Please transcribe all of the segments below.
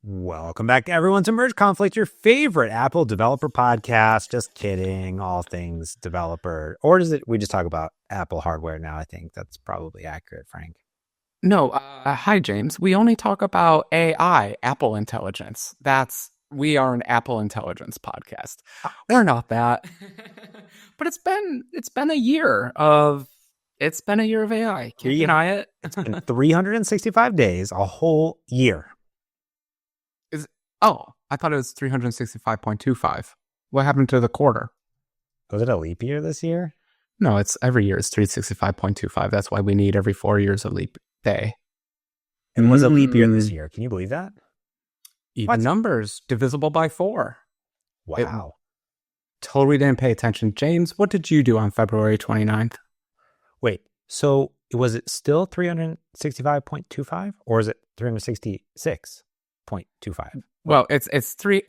Welcome back to Everyone's Emerge Conflict, your favorite Apple developer podcast. Just kidding, all things developer. Or does it? We just talk about Apple hardware now. I think that's probably accurate, Frank. No, hi, James. We only talk about AI, Apple intelligence. We are an Apple intelligence podcast. We're not that. But it's been a year of AI. Can't deny it. It's been 365 days, a whole year. I thought it was 365.25. What happened to the quarter? Was it a leap year this year? No, it's every year is 365.25. That's why we need every 4 years a leap day. And was a leap year this year? Can you believe that? Even numbers divisible by 4. Wow. Totally didn't pay attention. James, what did you do on February 29th? Wait, so was it still 365.25 or is it 366.25? Well, it's 3.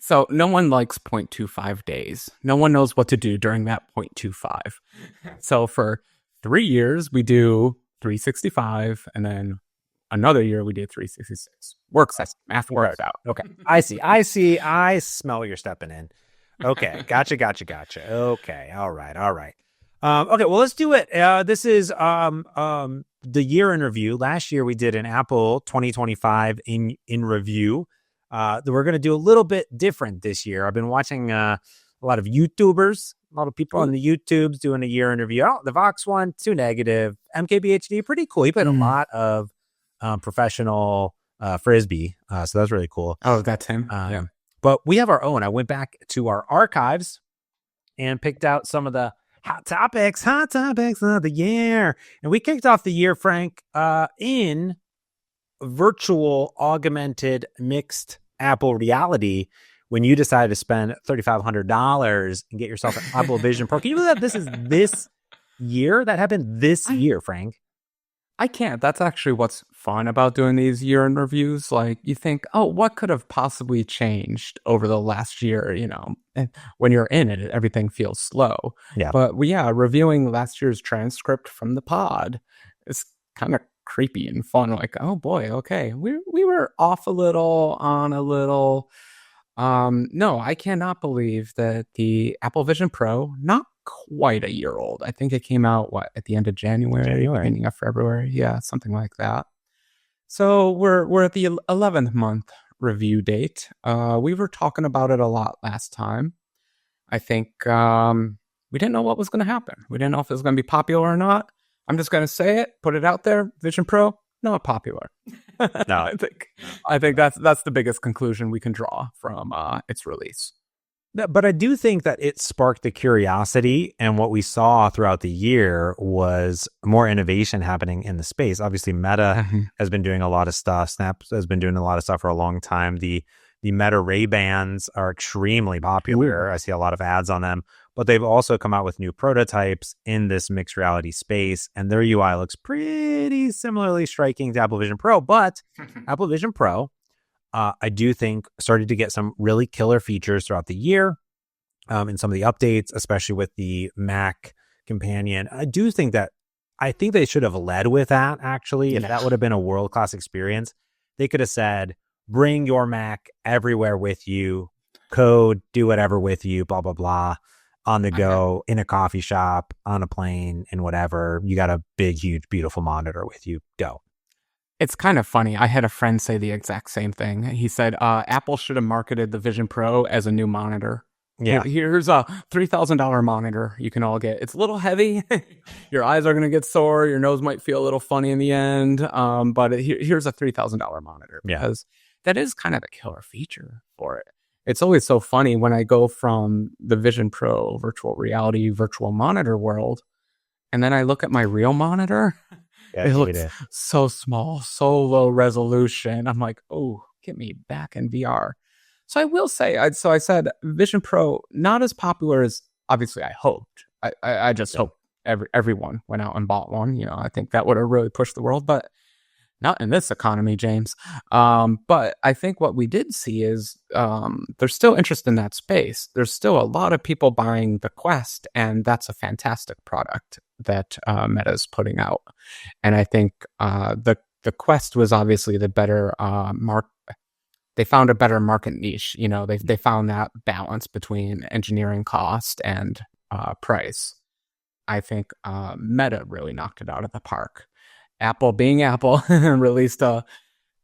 So no one likes 0.25 days. No one knows what to do during that 0.25. So for 3 years, we do 365, and then another year we did 366. Works. Math works out. Okay. I see. I smell what you're stepping in. Okay. Gotcha. Okay. All right. Okay. Well, let's do it. This is the year in review. Last year we did an Apple 2025 in review. We're going to do a little bit different this year. I've been watching a lot of YouTubers, a lot of people on the YouTubes doing a year in review. Oh, the Vox one, too negative. MKBHD, pretty cool. He played a lot of professional frisbee, so that's really cool. Oh, that's him. Yeah. But we have our own. I went back to our archives and picked out some of the hot topics of the year. And we kicked off the year, Frank, in virtual augmented mixed Apple reality when you decided to spend $3,500 and get yourself an Apple Vision Pro. Can you believe that this is this year? That happened this year, Frank. I can't. That's actually what's fun about doing these year in reviews. Like, you think, oh, what could have possibly changed over the last year? You know, and when you're in it, everything feels slow. Yeah. But reviewing last year's transcript from the pod is kind of creepy and fun. Like, oh boy, okay, we were off a little on a little. No, I cannot believe that the Apple Vision Pro, not quite a year old. I think it came out at the end of January, beginning of February. Yeah, something like that. So we're at the 11th month review date. We were talking about it a lot last time. I think we didn't know what was going to happen. We didn't know if it was going to be popular or not. I'm just going to say it, put it out there. Vision Pro, not popular. No, I think that's the biggest conclusion we can draw from its release. But I do think that it sparked the curiosity, and what we saw throughout the year was more innovation happening in the space. Obviously, Meta has been doing a lot of stuff. Snap has been doing a lot of stuff for a long time. The Meta Ray-Bans are extremely popular. I see a lot of ads on them, but they've also come out with new prototypes in this mixed reality space, and their UI looks pretty similarly striking to Apple Vision Pro. But Apple Vision Pro, I do think, started to get some really killer features throughout the year in some of the updates, especially with the Mac companion. I think they should have led with that, actually. If that would have been a world-class experience, they could have said, bring your Mac everywhere with you, code, do whatever with you, blah, blah, blah, on the go, in a coffee shop, on a plane, and whatever. You got a big, huge, beautiful monitor with you. Go. It's kind of funny. I had a friend say the exact same thing. He said, Apple should have marketed the Vision Pro as a new monitor. Yeah. Here's a $3,000 monitor you can all get. It's a little heavy. Your eyes are going to get sore. Your nose might feel a little funny in the end. But here's a $3,000 monitor. Because that is kind of a killer feature for it. It's always so funny when I go from the Vision Pro virtual reality, virtual monitor world, and then I look at my real monitor. It looks so small, so low resolution. I'm like, oh, get me back in VR. So I will say, I said Vision Pro, not as popular as obviously I hoped. I just hope everyone went out and bought one. You know, I think that would have really pushed the world, but not in this economy, James. But I think what we did see is there's still interest in that space. There's still a lot of people buying the Quest, and that's a fantastic product that Meta's putting out. And I think the Quest was obviously the better they found a better market niche. They found that balance between engineering cost and price. I think Meta really knocked it out of the park. Apple being Apple released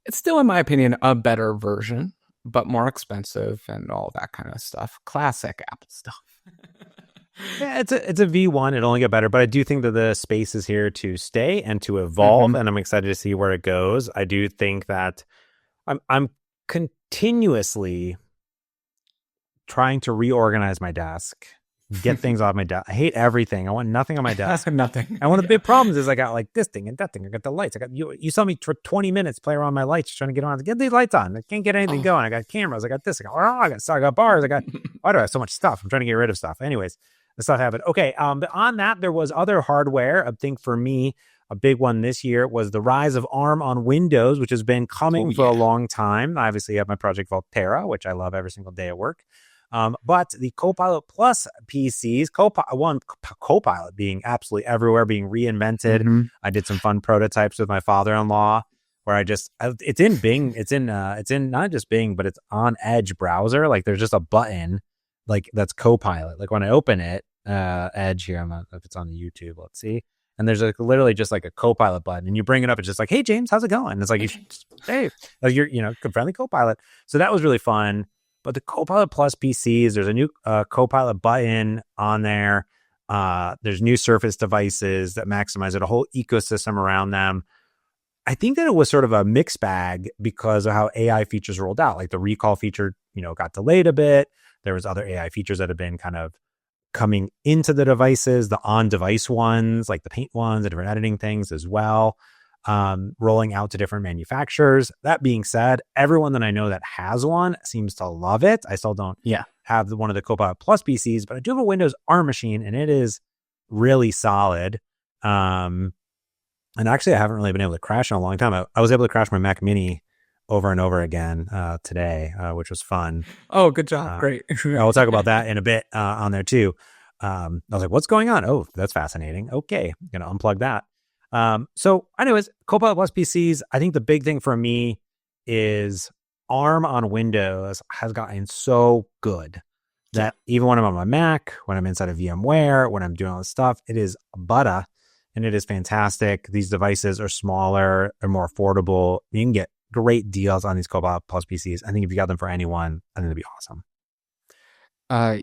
it's still, in my opinion, a better version, but more expensive and all that kind of stuff. Classic Apple stuff. Yeah, it's a V1. It'll only get better, but I do think that the space is here to stay and to evolve, and I'm excited to see where it goes. I do think that I'm continuously trying to reorganize my desk, get things off my desk. I hate everything. I want nothing on my desk. Nothing. And one of the big problems is I got like this thing and that thing. I got the lights. I got you saw me for 20 minutes play around my lights trying to get these lights on. I can't get anything going. I got cameras. I got this. I got bars. Why do I have so much stuff? I'm trying to get rid of stuff. Anyways, that's not happening. Okay. But on that, there was other hardware. I think for me, a big one this year was the rise of ARM on Windows, which has been coming for a long time. I obviously have my project Volterra, which I love every single day at work. But the Copilot Plus PCs, Copilot being absolutely everywhere, being reinvented. I did some fun prototypes with my father-in-law where it's in Bing. It's in not just Bing, but it's on Edge browser. Like there's just a button like that's Copilot. Like when I open it, Edge here, if it's on the YouTube, let's see. And there's like literally just like a Copilot button, and you bring it up. It's just like, "Hey James, how's it going?" It's like, "Hey, like you're friendly Copilot." So that was really fun. But the Copilot Plus PCs, there's a new Copilot button on there. There's new Surface devices that maximize it, a whole ecosystem around them. I think that it was sort of a mixed bag because of how AI features rolled out. Like the recall feature, got delayed a bit. There was other AI features that have been kind of coming into the devices, the on-device ones, like the paint ones, the different editing things as well, rolling out to different manufacturers. That being said, everyone that I know that has one seems to love it. I still don't have one of the Copilot Plus PCs, but I do have a Windows ARM machine, and it is really solid. And actually, I haven't really been able to crash in a long time. I was able to crash my Mac Mini over and over again today, which was fun. Oh, good job. Great. I'll talk about that in a bit on there too. I was like, what's going on? Oh, that's fascinating. Okay, I'm going to unplug that. So anyways, Copilot Plus PCs, I think the big thing for me is ARM on Windows has gotten so good that even when I'm on my Mac, when I'm inside of VMware, when I'm doing all this stuff, it is butter and it is fantastic. These devices are smaller and more affordable. You can get great deals on these Copilot Plus PCs. I think if you got them for anyone, I think it'd be awesome.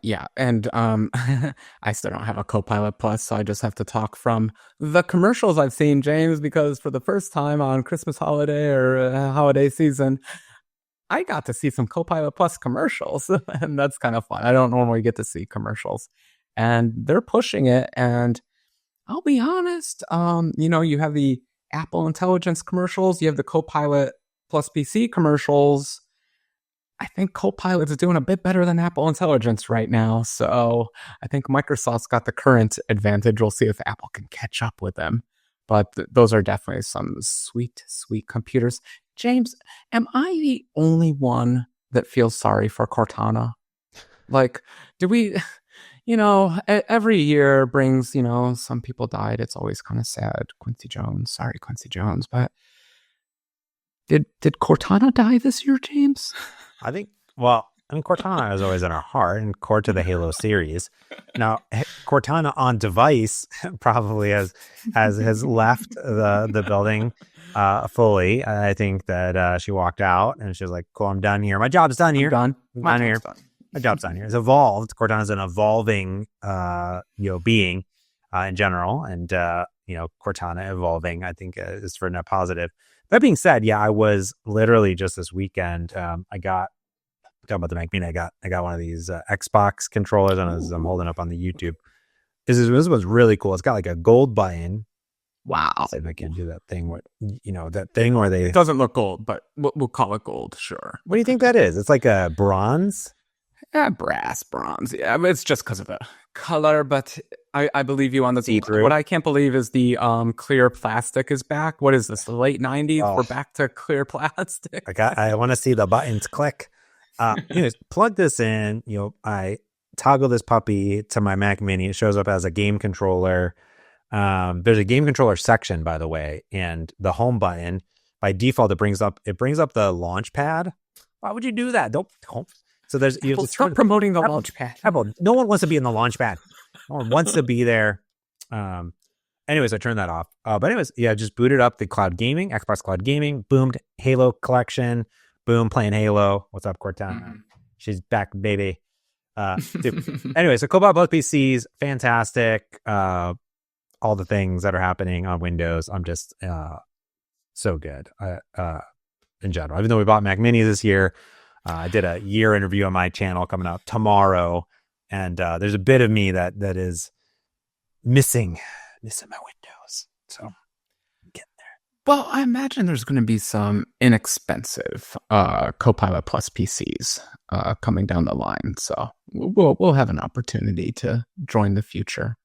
Yeah, and I still don't have a Copilot Plus, so I just have to talk from the commercials I've seen, James, because for the first time on Christmas holiday or holiday season, I got to see some Copilot Plus commercials, and that's kind of fun. I don't normally get to see commercials, and they're pushing it, and I'll be honest, you have the Apple Intelligence commercials, you have the Copilot Plus PC commercials. I think Copilot is doing a bit better than Apple Intelligence right now. So I think Microsoft's got the current advantage. We'll see if Apple can catch up with them. But those are definitely some sweet, sweet computers. James, am I the only one that feels sorry for Cortana? Like, do we, every year brings, some people died. It's always kind of sad. Quincy Jones. Sorry, Quincy Jones. But did Cortana die this year, James? I think, Cortana is always in our heart and core to the Halo series. Now, Cortana on device probably has left the building fully. I think that she walked out and she was like, cool, I'm done here. My job's done here. I'm done. My job's done here. It's evolved. Cortana's an evolving, being in general. And, Cortana evolving, I think is for net positive. That being said, I was literally just this weekend. Talking about the Mac Mini. I got one of these Xbox controllers, and as I'm holding up on the YouTube, this was really cool. It's got like a gold button. Wow! Let's see if I can do that thing where that thing where they. It doesn't look gold, but we'll call it gold. Sure. What do you think that is? It's like a bronze. Brass, bronze. Yeah, it's just because of the color, but I believe you on the see-through. What I can't believe is the clear plastic is back. What is this? The late 90s? Oh. We're back to clear plastic. I want to see the buttons click. Plug this in. I toggle this puppy to my Mac Mini. It shows up as a game controller. There's a game controller section, by the way, and the home button by default it brings up the launch pad. Why would you do that? Don't. So there's you have to stop promoting the launch pad. Apple, no one wants to be in the launch pad. No one wants to be there. Anyways, I turned that off. But anyways, yeah, just booted up the cloud gaming, Xbox Cloud Gaming, boomed Halo collection, boom, playing Halo. What's up, Cortana? She's back, baby. Anyway, so Cobalt both PCs, fantastic. All the things that are happening on Windows, I'm just so good in general. Even though we bought Mac Mini this year, I did a year interview on my channel coming out tomorrow, and there's a bit of me that is missing my Windows. So I'm getting there. Well, I imagine there's going to be some inexpensive Copilot Plus PCs coming down the line. So we'll have an opportunity to rejoin the future,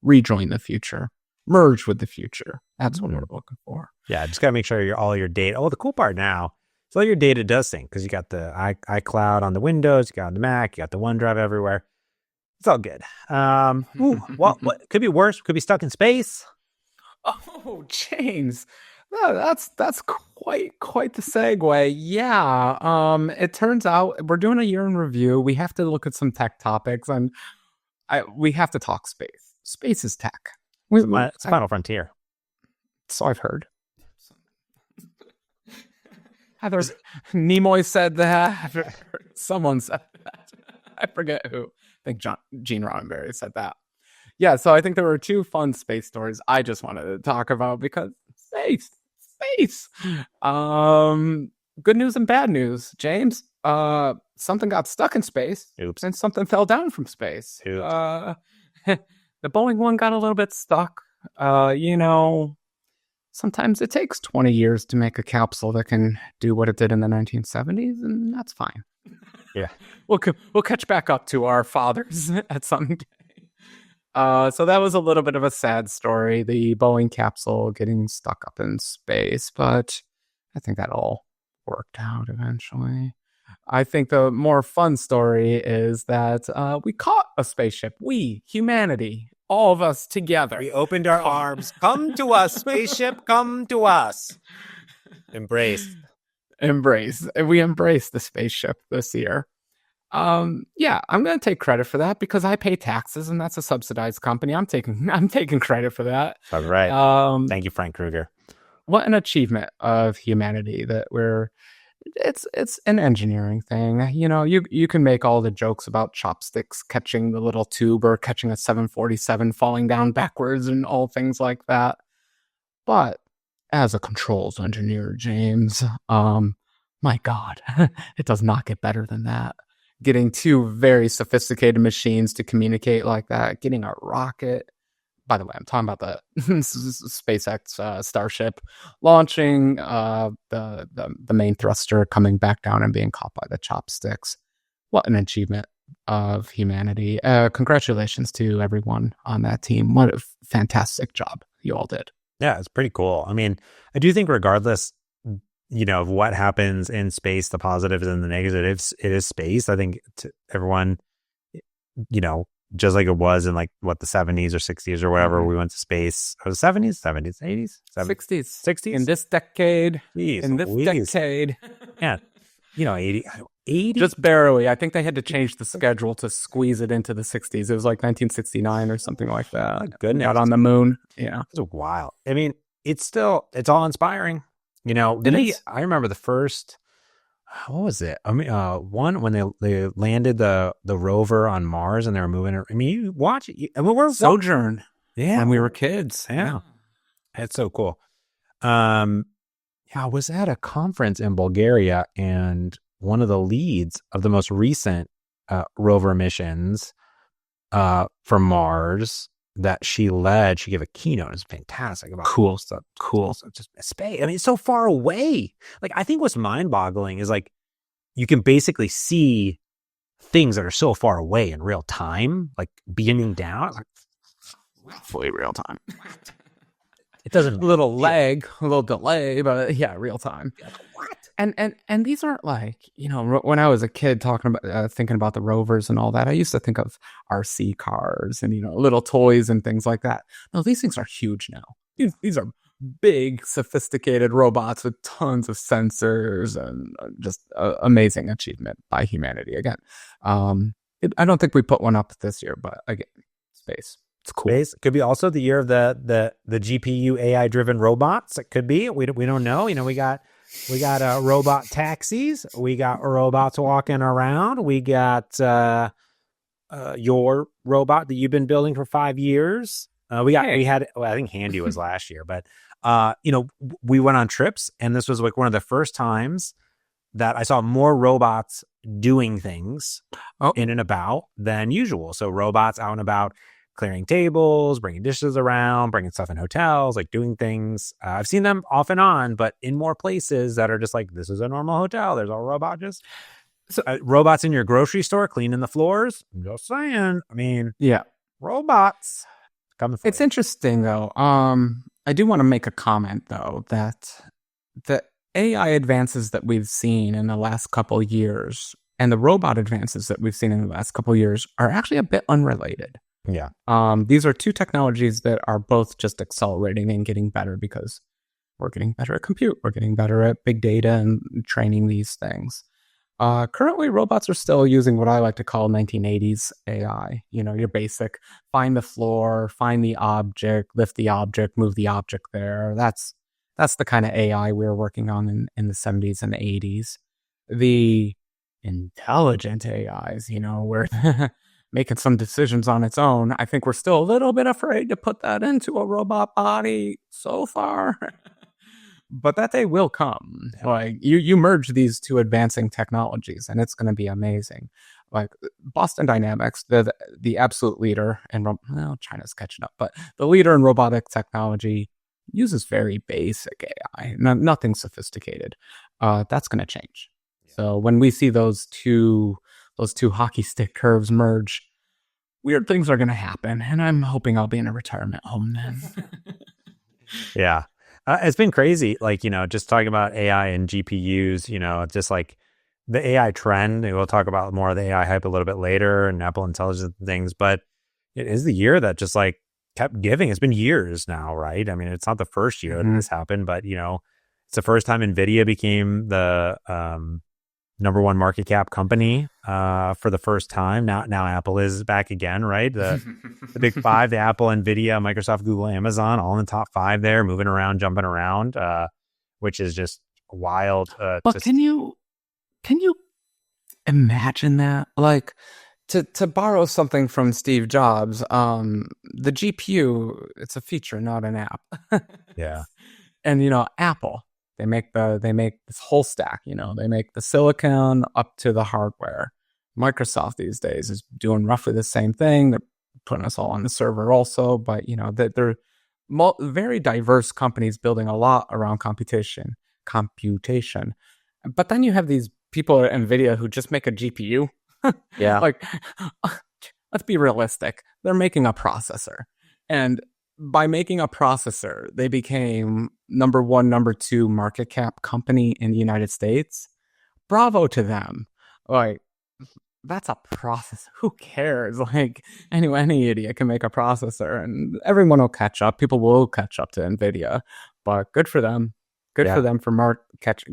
merge with the future. That's what we're looking for. Yeah, just got to make sure all your data. Oh, the cool part now is all your data does sync because you got the iCloud on the Windows, you got on the Mac, you got the OneDrive everywhere. It's all good. What could be worse? Could be stuck in space. Oh, James. No, that's quite the segue. Yeah. It turns out we're doing a year in review. We have to look at some tech topics, and we have to talk space. Space is tech. It's Final Frontier. So I've heard. Nimoy said that. Someone said that. I forget who. I think Gene Roddenberry said that. Yeah, so I think there were two fun space stories I just wanted to talk about because space. Good news and bad news, James. Something got stuck in space. Oops. And something fell down from space. Oops. The Boeing one got a little bit stuck. Sometimes it takes 20 years to make a capsule that can do what it did in the 1970s, and that's fine. Yeah. We'll catch back up to our fathers at some day. So that was a little bit of a sad story, the Boeing capsule getting stuck up in space, but I think that all worked out eventually. I think the more fun story is that we caught a spaceship. We, humanity, all of us together. We opened our arms. Come to us, spaceship, come to us. Embrace. We embraced the spaceship this year. Yeah, I'm going to take credit for that because I pay taxes and that's a subsidized company. I'm taking credit for that. All right. Thank you, Frank Krueger. What an achievement of humanity that it's an engineering thing. You can make all the jokes about chopsticks catching the little tube or catching a 747 falling down backwards and all things like that. But as a controls engineer, James, my God, it does not get better than that. Getting two very sophisticated machines to communicate like that, getting a rocket. By the way, I'm talking about the SpaceX Starship launching, the main thruster coming back down and being caught by the chopsticks. What an achievement of humanity. Congratulations to everyone on that team. What a fantastic job you all did. Yeah, it's pretty cool. I mean, I do think regardless, of what happens in space, the positives and the negatives, it is space. I think everyone, just like it was in the 70s or 60s or whatever, we went to space. Or the 70s, 80s, 60s. In this decade. Decade. Yeah. 80. Just barely. I think they had to change the schedule to squeeze it into the 60s. It was like 1969 or something like that. Oh, goodness. Out on the moon. Yeah. It's wild. I mean, it's all inspiring. I remember the first, what was it? I mean, one when they landed the rover on Mars and they were moving it. I mean, you watch it. We're Sojourn. Yeah. When we were kids. Yeah. It's so cool. I was at a conference in Bulgaria and one of the leads of the most recent rover missions for Mars that she led, she gave a keynote. It was fantastic about cool stuff. Cool. So just space. I mean, it's so far away. I think what's mind-boggling is you can basically see things that are so far away in real time, beaming down. Fully real time. It doesn't a little lag, a little delay, but yeah, real time. What? And these aren't when I was a kid thinking about the rovers and all that, I used to think of RC cars and little toys and things like that. No, these things are huge now. These are big, sophisticated robots with tons of sensors and just amazing achievement by humanity. Again, I don't think we put one up this year, but again, space. It's cool. Space could be also the year of the GPU AI driven robots. It could be. We don't know. We got robot taxis. We got robots walking around. We got your robot that you've been building for 5 years. We had. Well, I think Handy was last year, but we went on trips, and this was like one of the first times that I saw more robots doing things in and about than usual. So robots out and about, clearing tables, bringing dishes around, bringing stuff in hotels, like doing things. I've seen them off and on, but in more places that are just like, this is a normal hotel. There's a robot robots in your grocery store cleaning the floors. I'm just saying. I mean, yeah, robots coming for It's you. interesting though. I do want to make a comment though that the AI advances that we've seen in the last couple of years and the robot advances that we've seen in the last couple of years are actually a bit unrelated. Yeah. These are two technologies that are both just accelerating and getting better because we're getting better at compute. We're getting better at big data and training these things. Currently, robots are still using what I like to call 1980s AI. Your basic find the floor, find the object, lift the object, move the object there. That's the kind of AI we were working on in the 70s and 80s. The intelligent AIs, where making some decisions on its own. I think we're still a little bit afraid to put that into a robot body so far. But that day will come. Like you merge these two advancing technologies and it's going to be amazing. Like Boston Dynamics, the absolute leader in, China's catching up, but the leader in robotic technology uses very basic AI, nothing sophisticated. That's going to change. So when we see those two hockey stick curves merge, weird things are going to happen. And I'm hoping I'll be in a retirement home then. Yeah. It's been crazy. Like, just talking about AI and GPUs, just like the AI trend. We'll talk about more of the AI hype a little bit later and Apple Intelligence and things. But it is the year that just like kept giving. It's been years now, right? I mean, it's not the first year that this happened, but, it's the first time NVIDIA became the number one market cap company for the first time. Now Apple is back again, right? The big five, the Apple, NVIDIA, Microsoft, Google, Amazon, all in the top five there, moving around, jumping around, which is just wild. But can you imagine that? Like to borrow something from Steve Jobs, the GPU, it's a feature, not an app. Yeah. And Apple, they make this whole stack, they make the silicon up to the hardware. Microsoft these days is doing roughly the same thing. They're putting us all on the server also, but they're very diverse companies building a lot around computation. But then you have these people at NVIDIA who just make a GPU. Yeah. Like, let's be realistic. They're making a processor. And by making a processor, they became number one, number two market cap company in the United States. Bravo to them. Like, that's a processor. Who cares? Like, any idiot can make a processor and everyone will catch up. People will catch up to NVIDIA, but good for them. Good for them for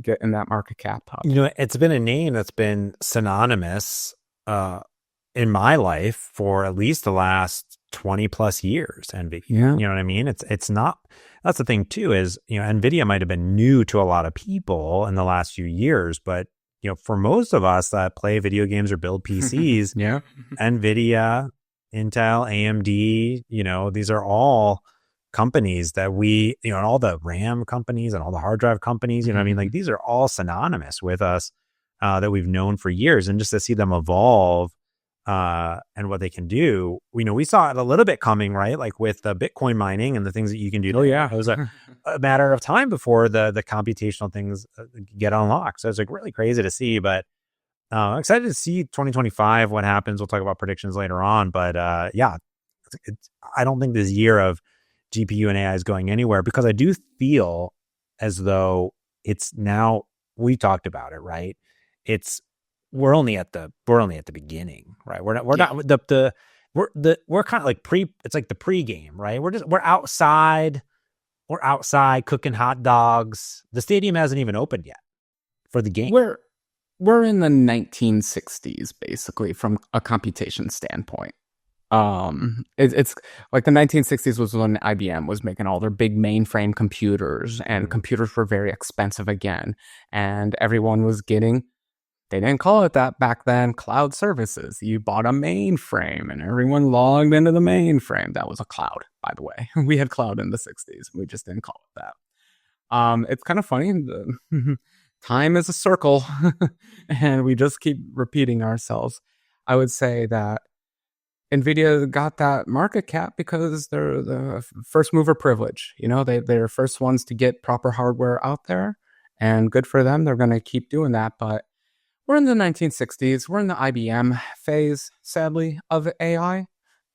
getting that market cap up. It's been a name that's been synonymous in my life for at least the last 20 plus years. NVIDIA, you know what I mean? It's not. That's the thing too. Is NVIDIA might have been new to a lot of people in the last few years, but for most of us that play video games or build PCs, NVIDIA, Intel, AMD, these are all companies that we, and all the RAM companies and all the hard drive companies, I mean, like these are all synonymous with us that we've known for years. And just to see them evolve and what they can do, we saw it a little bit coming, right? Like with the Bitcoin mining and the things that you can do. It was a matter of time before the computational things get unlocked. So it's like really crazy to see, but I'm excited to see 2025, what happens. We'll talk about predictions later on, but I don't think this year of GPU and AI is going anywhere, because I do feel as though it's now, we talked about it, right? We're only at the beginning, right? We're kind of like it's like the pregame, right? We're outside We're outside cooking hot dogs. The stadium hasn't even opened yet for the game. We're in the 1960s, basically, from a computation standpoint. It's like the 1960s was when IBM was making all their big mainframe computers, and computers were very expensive again, and everyone was getting, they didn't call it that back then, cloud services. You bought a mainframe and everyone logged into the mainframe. That was a cloud, by the way. We had cloud in the 60s. We just didn't call it that. It's kind of funny. Time is a circle and we just keep repeating ourselves. I would say that NVIDIA got that market cap because they're the first mover privilege. You know, they're first ones to get proper hardware out there, and good for them. They're going to keep doing that. But we're in the 1960s. We're in the IBM phase, sadly, of AI.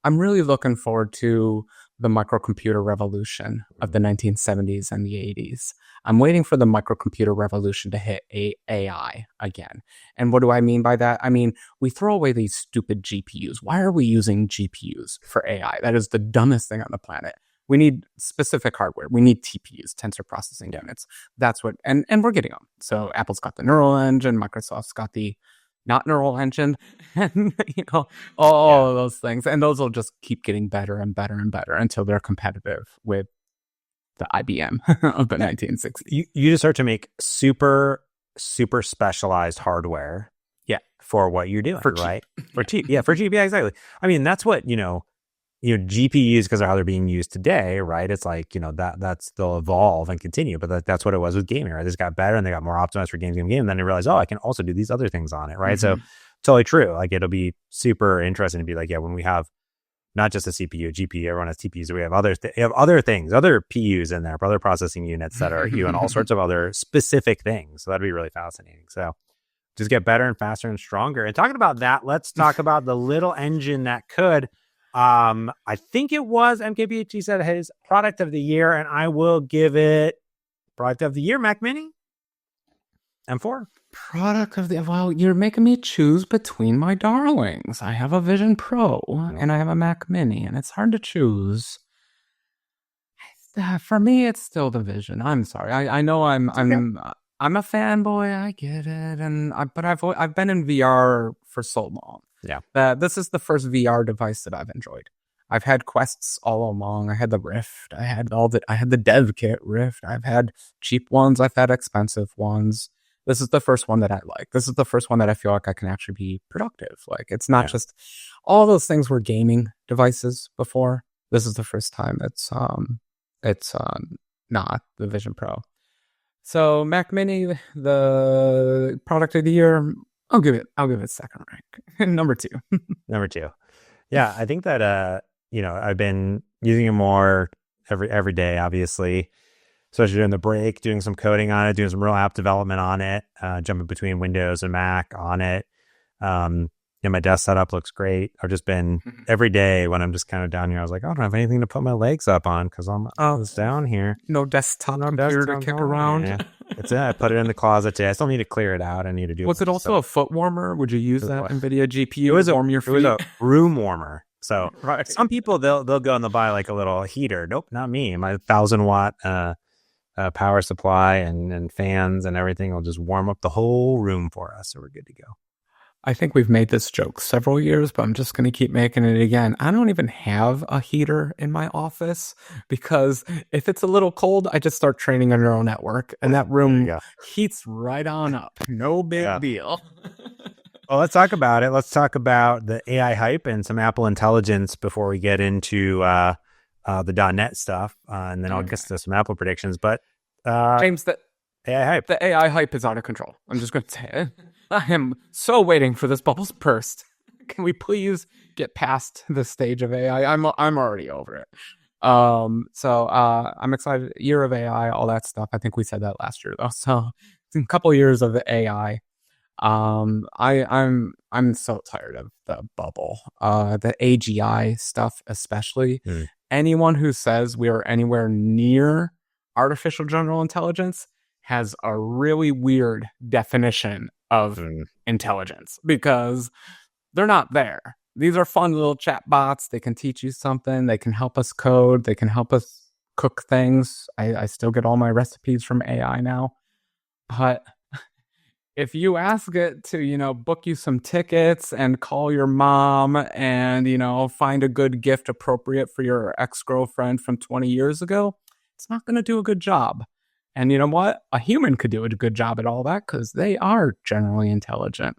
I'm really looking forward to the microcomputer revolution of the 1970s and the 80s. I'm waiting for the microcomputer revolution to hit AI again. And what do I mean by that? I mean, we throw away these stupid GPUs. Why are we using GPUs for AI? That is the dumbest thing on the planet. We need specific hardware. We need TPUs, tensor processing units. That's what, and we're getting them. So Apple's got the neural engine, Microsoft's got the not neural engine, and all of those things. And those will just keep getting better and better and better until they're competitive with the IBM of the 1960s. You just start to make super, super specialized hardware. Yeah. For what you're doing, for right? Cheap. For cheap. Yeah, for cheap. Yeah, exactly. I mean, that's what, GPUs, because of how they're being used today, right? It's like, that's they'll evolve and continue, but that's what it was with gaming, right? This got better and they got more optimized for games. And then they realized, I can also do these other things on it, right? So totally true. Like, it'll be super interesting to be like, when we have not just a CPU, GPU, everyone has TPUs. So we have other things, other PUs in there, other processing units that are and all sorts of other specific things. So that'd be really fascinating. So just get better and faster and stronger. And talking about that, let's talk about the little engine that could. I think it was MKBHD said his product of the year, and I will give it product of the year, Mac Mini M4. Product of the, well, you're making me choose between my darlings. I have a Vision Pro and I have a Mac Mini, and it's hard to choose. For me, it's still the Vision. I'm sorry. I know I'm a fanboy. I get it, but I've been in VR for so long. Yeah. This is the first VR device that I've enjoyed. I've had Quests all along. I had the Rift. I had the dev kit Rift. I've had cheap ones. I've had expensive ones. This is the first one that I like. This is the first one that I feel like I can actually be productive. Like, it's not just all those things were gaming devices before. This is the first time it's not the Vision Pro. So Mac Mini, the product of the year, I'll give it second rank. Number two. Number two. Yeah, I think that I've been using it more every day, obviously. Especially during the break, doing some coding on it, doing some real app development on it, jumping between Windows and Mac on it. My desk setup looks great. I've just been every day when I'm just kind of down here, I was like, I don't have anything to put my legs up on because I'm down here. No desktop computer to kick around. Yeah. That's it. I put it in the closet today. I still need to clear it out. I need to do. Was it also a foot warmer? Would you use that NVIDIA GPU to warm your feet? It was a room warmer. So right. Some people they'll go and they'll buy like a little heater. Nope, not me. My 1,000-watt power supply and fans and everything will just warm up the whole room for us. So we're good to go. I think we've made this joke several years, but I'm just going to keep making it again. I don't even have a heater in my office because if it's a little cold, I just start training a neural network and that room heats right on up. No big deal. Well, let's talk about it. Let's talk about the AI hype and some Apple Intelligence before we get into the .NET stuff. And then I'll get to some Apple predictions. But James, the AI hype is out of control. I'm just going to say it. I am so waiting for this bubbles to burst. Can we please get past this stage of AI? I'm already over it. So I'm excited. Year of AI, all that stuff. I think we said that last year though. So it's a couple years of AI. I'm so tired of the bubble. The AGI stuff, especially. Anyone who says we are anywhere near artificial general intelligence has a really weird definition of intelligence because they're not there. These are fun little chat bots. They can teach you something. They can help us code. They can help us cook things. I still get all my recipes from AI now. But if you ask it to, book you some tickets and call your mom and, find a good gift appropriate for your ex-girlfriend from 20 years ago, it's not going to do a good job. And you know what? A human could do a good job at all that because they are generally intelligent.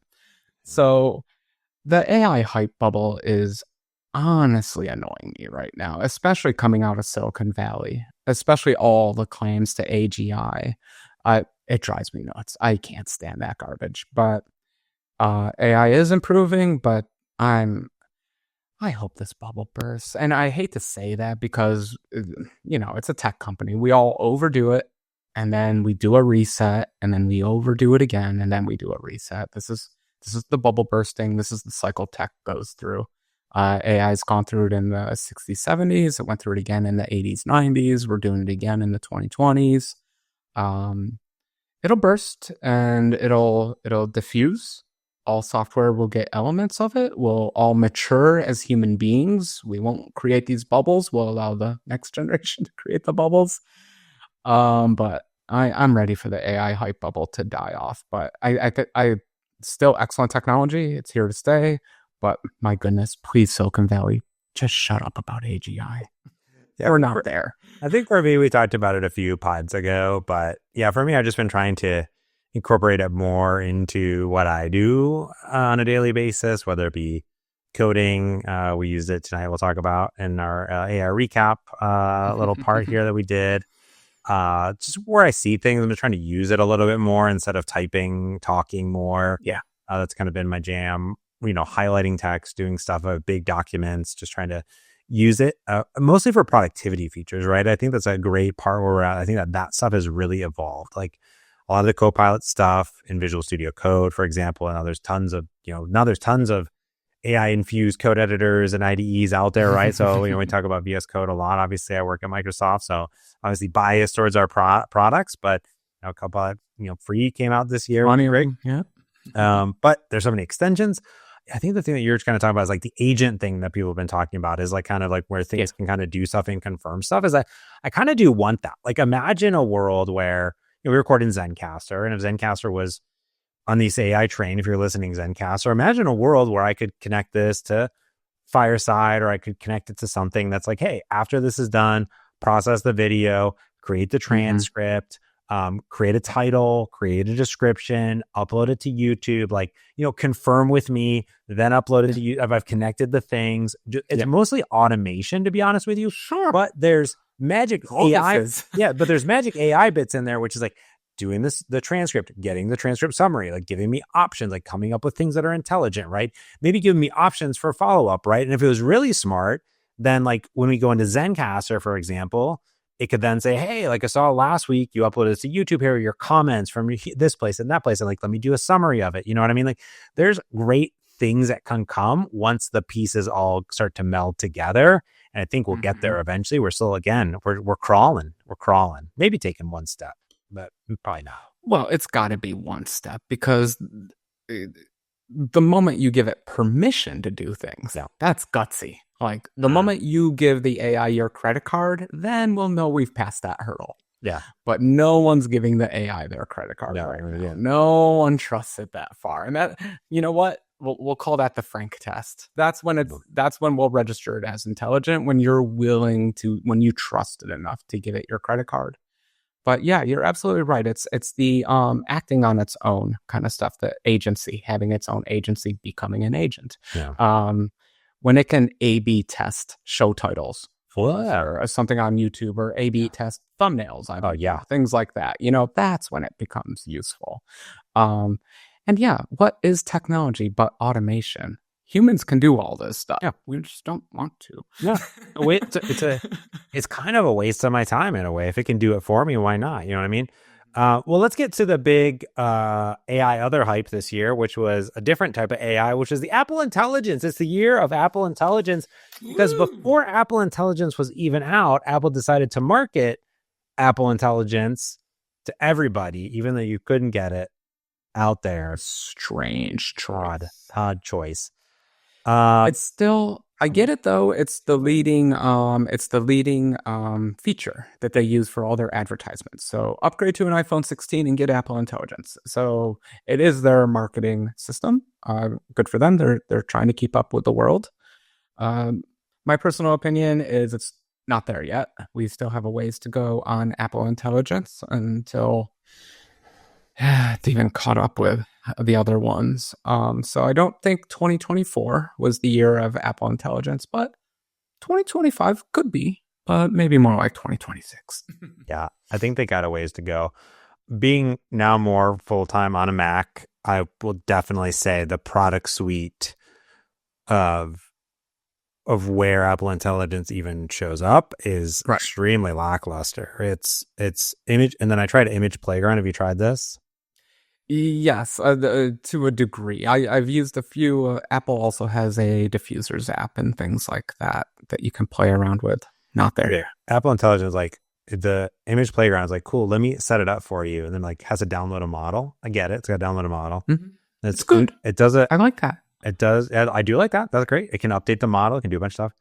So the AI hype bubble is honestly annoying me right now, especially coming out of Silicon Valley, especially all the claims to AGI. It drives me nuts. I can't stand that garbage. But AI is improving, but I hope this bubble bursts. And I hate to say that because, it's a tech company. We all overdo it, and then we do a reset, and then we overdo it again, and then we do a reset. This is the bubble bursting. This is the cycle tech goes through. AI has gone through it in the 60s, 70s. It went through it again in the 80s, 90s. We're doing it again in the 2020s. It'll burst and it'll diffuse. All software will get elements of it. We'll all mature as human beings. We won't create these bubbles. We'll allow the next generation to create the bubbles. But I'm ready for the AI hype bubble to die off. But I still excellent technology. It's here to stay. But my goodness, please, Silicon Valley, just shut up about AGI. Yeah, we're not there. I think for me, we talked about it a few pods ago, but yeah, for me, I've just been trying to incorporate it more into what I do on a daily basis, whether it be coding. We used it tonight. We'll talk about in our AI recap little part here that we did. Just where I see things, I'm just trying to use it a little bit more instead of typing, talking more. Yeah, that's kind of been my jam. Highlighting text, doing stuff of big documents, just trying to use it mostly for productivity features, right? I think that's a great part where we're at. I think that stuff has really evolved. Like a lot of the Copilot stuff in Visual Studio Code, for example, and now there's tons of AI infused code editors and IDEs out there, right? So we talk about VS Code a lot. Obviously, I work at Microsoft, so obviously biased towards our products. But Copilot, free came out this year. Funny, right? Yeah. But there's so many extensions. I think the thing that you're kind of talking about is like the agent thing that people have been talking about is like kind of like where things can kind of do stuff and confirm stuff. Is I kind of do want that. Like imagine a world where we record in Zencaster, and if Zencaster was on this AI train, if you're listening Zencaster, imagine a world where I could connect this to Fireside, or I could connect it to something that's like, hey, after this is done, process the video, create the transcript, create a title, create a description, upload it to YouTube, confirm with me, then upload it to you. If I've connected the things, it's mostly automation, to be honest with you. Sure. But there's magic AI. Yeah, but there's magic AI bits in there, which is like doing the transcript, getting the transcript summary, like giving me options, like coming up with things that are intelligent, right? Maybe giving me options for follow-up, right? And if it was really smart, then like when we go into Zencaster, for example, it could then say, hey, like I saw last week, you uploaded this to YouTube. Here are your comments from this place and that place. And like, let me do a summary of it. You know what I mean? Like there's great things that can come once the pieces all start to meld together. And I think we'll get there eventually. We're still, again, we're crawling. We're crawling. Maybe taking one step, but probably not. Well, it's got to be one step because the moment you give it permission to do things, that's gutsy. Like the moment you give the AI your credit card, then we'll know we've passed that hurdle. Yeah. But no one's giving the AI their credit card right now. No one trusts it that far. And that, you know what? We'll call that the Frank test. That's when we'll register it as intelligent, when when you trust it enough to give it your credit card. But yeah, you're absolutely right. It's the acting on its own kind of stuff, the agency, having its own agency, becoming an agent. Yeah. When it can A/B test show titles or something on YouTube, or A/B test thumbnails. Things like that. That's when it becomes useful. And yeah, what is technology but automation? Humans can do all this stuff. Yeah. We just don't want to. Yeah. It's kind of a waste of my time in a way. If it can do it for me, why not? You know what I mean? Well, let's get to the big AI other hype this year, which was a different type of AI, which is the Apple Intelligence. It's the year of Apple Intelligence because before Apple Intelligence was even out, Apple decided to market Apple Intelligence to everybody, even though you couldn't get it out there. Strange odd choice. It's still I get it though. It's the leading feature that they use for all their advertisements. So upgrade to an iPhone 16 and get Apple Intelligence. So it is their marketing system. Good for them. They're trying to keep up with the world. My personal opinion is it's not there yet. We still have a ways to go on Apple Intelligence until it's even caught up with the other ones. So I don't think 2024 was the year of Apple Intelligence, but 2025 could be, but maybe more like 2026. Yeah, I think they got a ways to go. Being now more full-time on a Mac, I will definitely say the product suite of where Apple Intelligence even shows up is extremely lackluster. It's image, and then I tried Image Playground. Have you tried this? Yes, to a degree. I've used a few. Apple also has a diffusers app and things like that you can play around with. Not there. Yeah. Apple Intelligence, like the Image Playground is like, cool, let me set it up for you. And then like has to download a model. I get it. It's got to download a model. Mm-hmm. It's good. It does it. I like that. It does. I do like that. That's great. It can update the model. It can do a bunch of stuff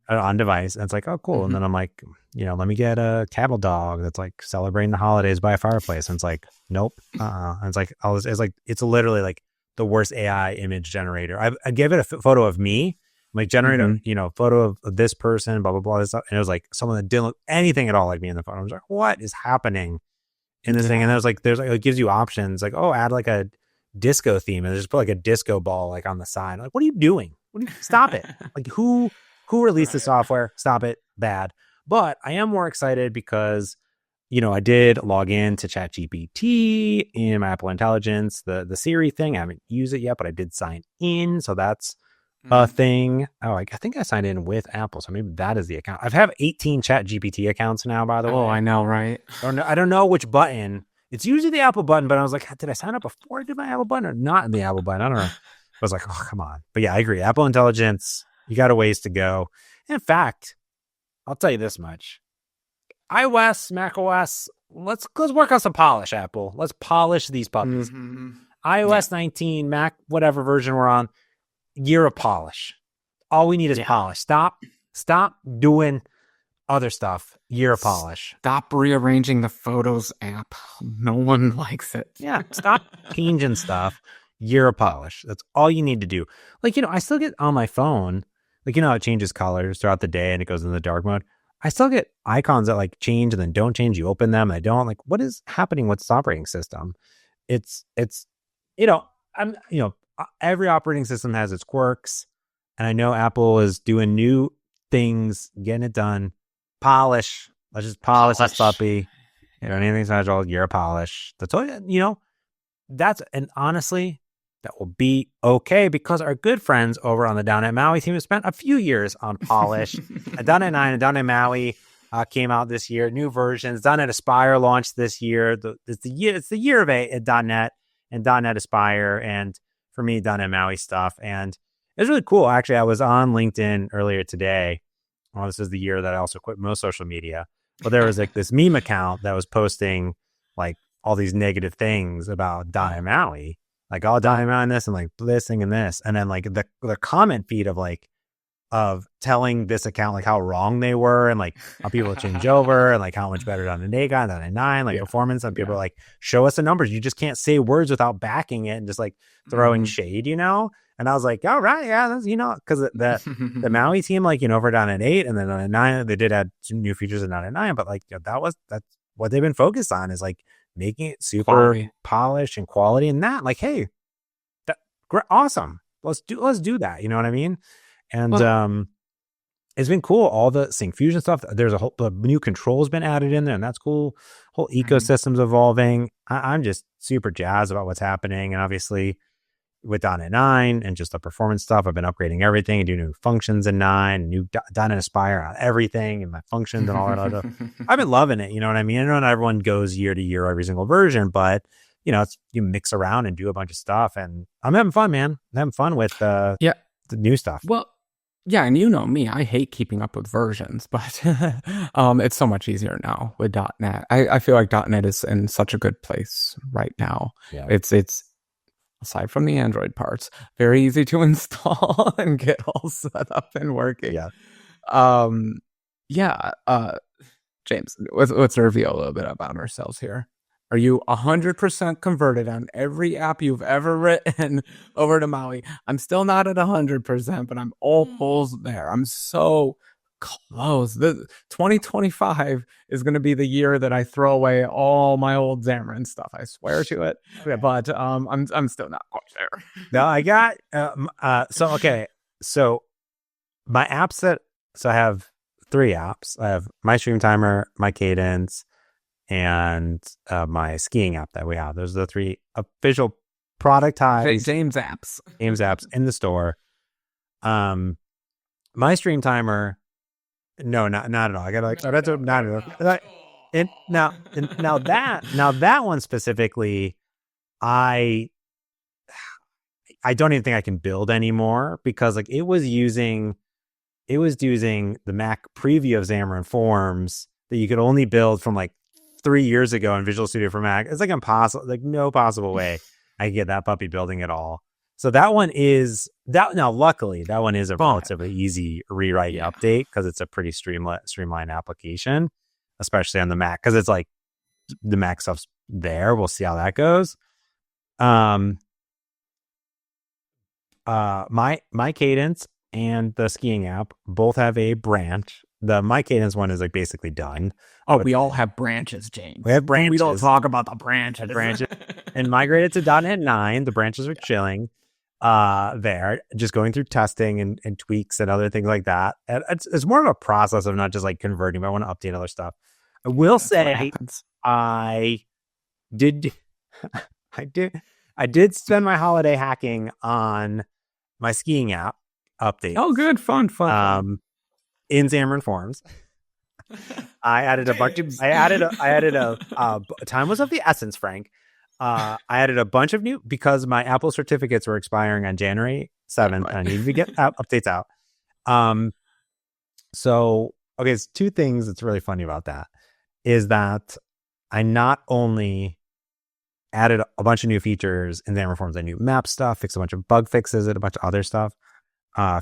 on device. And it's like, oh, cool. Mm-hmm. And then I'm like, let me get a cattle dog that's like celebrating the holidays by a fireplace. And it's like, nope. And it's like, it's literally like the worst AI image generator. I gave it a photo of me, like generate a photo of this person, blah, blah, blah. This stuff. And it was like someone that didn't look anything at all like me in the photo. I was like, what is happening in this thing? And there's like, it gives you options like, oh, add like a disco theme and just put like a disco ball like on the side. I'm like, what are you doing? Stop it. Like who released the software? Stop it. Bad. But I am more excited because, I did log in to ChatGPT in my Apple Intelligence, the Siri thing. I haven't used it yet, but I did sign in. So that's a thing. Oh, I think I signed in with Apple. So maybe that is the account. I have 18 ChatGPT accounts now, by the way. Oh, I know, right? I don't know which button. It's usually the Apple button, but I was like, did I sign up before I did my Apple button or not in the Apple button? I don't know. I was like, oh, come on. But yeah, I agree. Apple Intelligence, you got a ways to go. In fact, I'll tell you this much. iOS, macOS, let's work on some polish, Apple. Let's polish these puppies. Mm-hmm. iOS 19, Mac, whatever version we're on, year of polish. All we need is polish. Stop doing other stuff. Year of polish. Stop rearranging the Photos app. No one likes it. Yeah. Stop changing stuff. Year of polish. That's all you need to do. Like, I still get on my phone, like, how it changes colors throughout the day and it goes in the dark mode. I still get icons that like change and then don't change. You open them and they don't. Like, what is happening with this operating system? It's every operating system has its quirks. And I know Apple is doing new things, getting it done. Polish. Let's just polish this puppy. Anything special, year of polish. That's all, and honestly, that will be okay because our good friends over on the .NET Maui team have spent a few years on polish. .NET 9 and .NET Maui came out this year. New versions. .NET Aspire launched this year. It's the year of .NET and .NET Aspire, and for me, .NET Maui stuff. And it was really cool. Actually, I was on LinkedIn earlier today. Well, this is the year that I also quit most social media. But there was like this meme account that was posting like all these negative things about .NET Maui. Like, oh, .NET Maui and this and like this thing and this. And then like the comment feed of telling this account like how wrong they were and like how people change over and like how much better .NET 8 got, .NET 9, like performance. And people are like, show us the numbers. You just can't say words without backing it and just like throwing shade, And I was like, all right, yeah, that's, because the Maui team, like, for .NET 8 and then .NET 9, they did add some new features in .NET 9, but like, that's what they've been focused on is like making it super polished and quality and that like, hey, great, awesome. Let's do that. You know what I mean? And it's been cool. All the Sync Fusion stuff. There's the new controls been added in there, and that's cool. Whole ecosystem's evolving. I'm just super jazzed about what's happening, and obviously with .NET 9 and just the performance stuff, I've been upgrading everything and doing new functions in 9, new .NET Aspire on everything and my functions and all that other stuff. I've been loving it. You know what I mean? I know not everyone goes year to year every single version, but you mix around and do a bunch of stuff, and I'm having fun, man. I'm having fun with the new stuff. Well, yeah, and you know me, I hate keeping up with versions, but it's so much easier now with .NET. I feel like .NET is in such a good place right now. Yeah. It's aside from the Android parts, very easy to install and get all set up and working. Yeah. Yeah. James, let's reveal a little bit about ourselves here. Are you 100% converted on every app you've ever written over to Maui? I'm still not at 100%, but I'm almost there. I'm so close. 2025 is going to be the year that I throw away all my old Xamarin stuff. I swear to it. But I'm still not quite there. No, I got So my apps I have 3 apps. I have my Stream Timer, my Cadence, and my skiing app that we have. Those are the 3 official productized James apps in the store. My Stream Timer, no, not at all. I got not at all. And now that one specifically, I don't even think I can build anymore, because like it was using the Mac preview of Xamarin Forms that you could only build from like 3 years ago in Visual Studio for Mac. It's like impossible, like no possible way I could get that puppy building at all. So that one is now luckily that one is a relatively easy rewrite update, because it's a pretty streamlined application, especially on the Mac, because it's like the Mac stuff's there. We'll see how that goes. My Cadence and the skiing app both have a branch. The My Cadence one is like basically done. We all have branches, James. We have branches. We don't talk about the branches. And migrated to .NET 9. The branches are chilling there, just going through testing and tweaks and other things like that. And it's more of a process of not just like converting, but I want to update other stuff. I will say I did spend my holiday hacking on my skiing app update. Oh, good. Fun. In Xamarin Forms. I added a bunch of, time was of the essence, Frank. I added a bunch of new, because my Apple certificates were expiring on January 7th. Right. I needed to get updates out. So, okay, it's 2 things that's really funny about that is that I not only added a bunch of new features in Xamarin Forms, I new map stuff, fixed a bunch of bug fixes and a bunch of other stuff,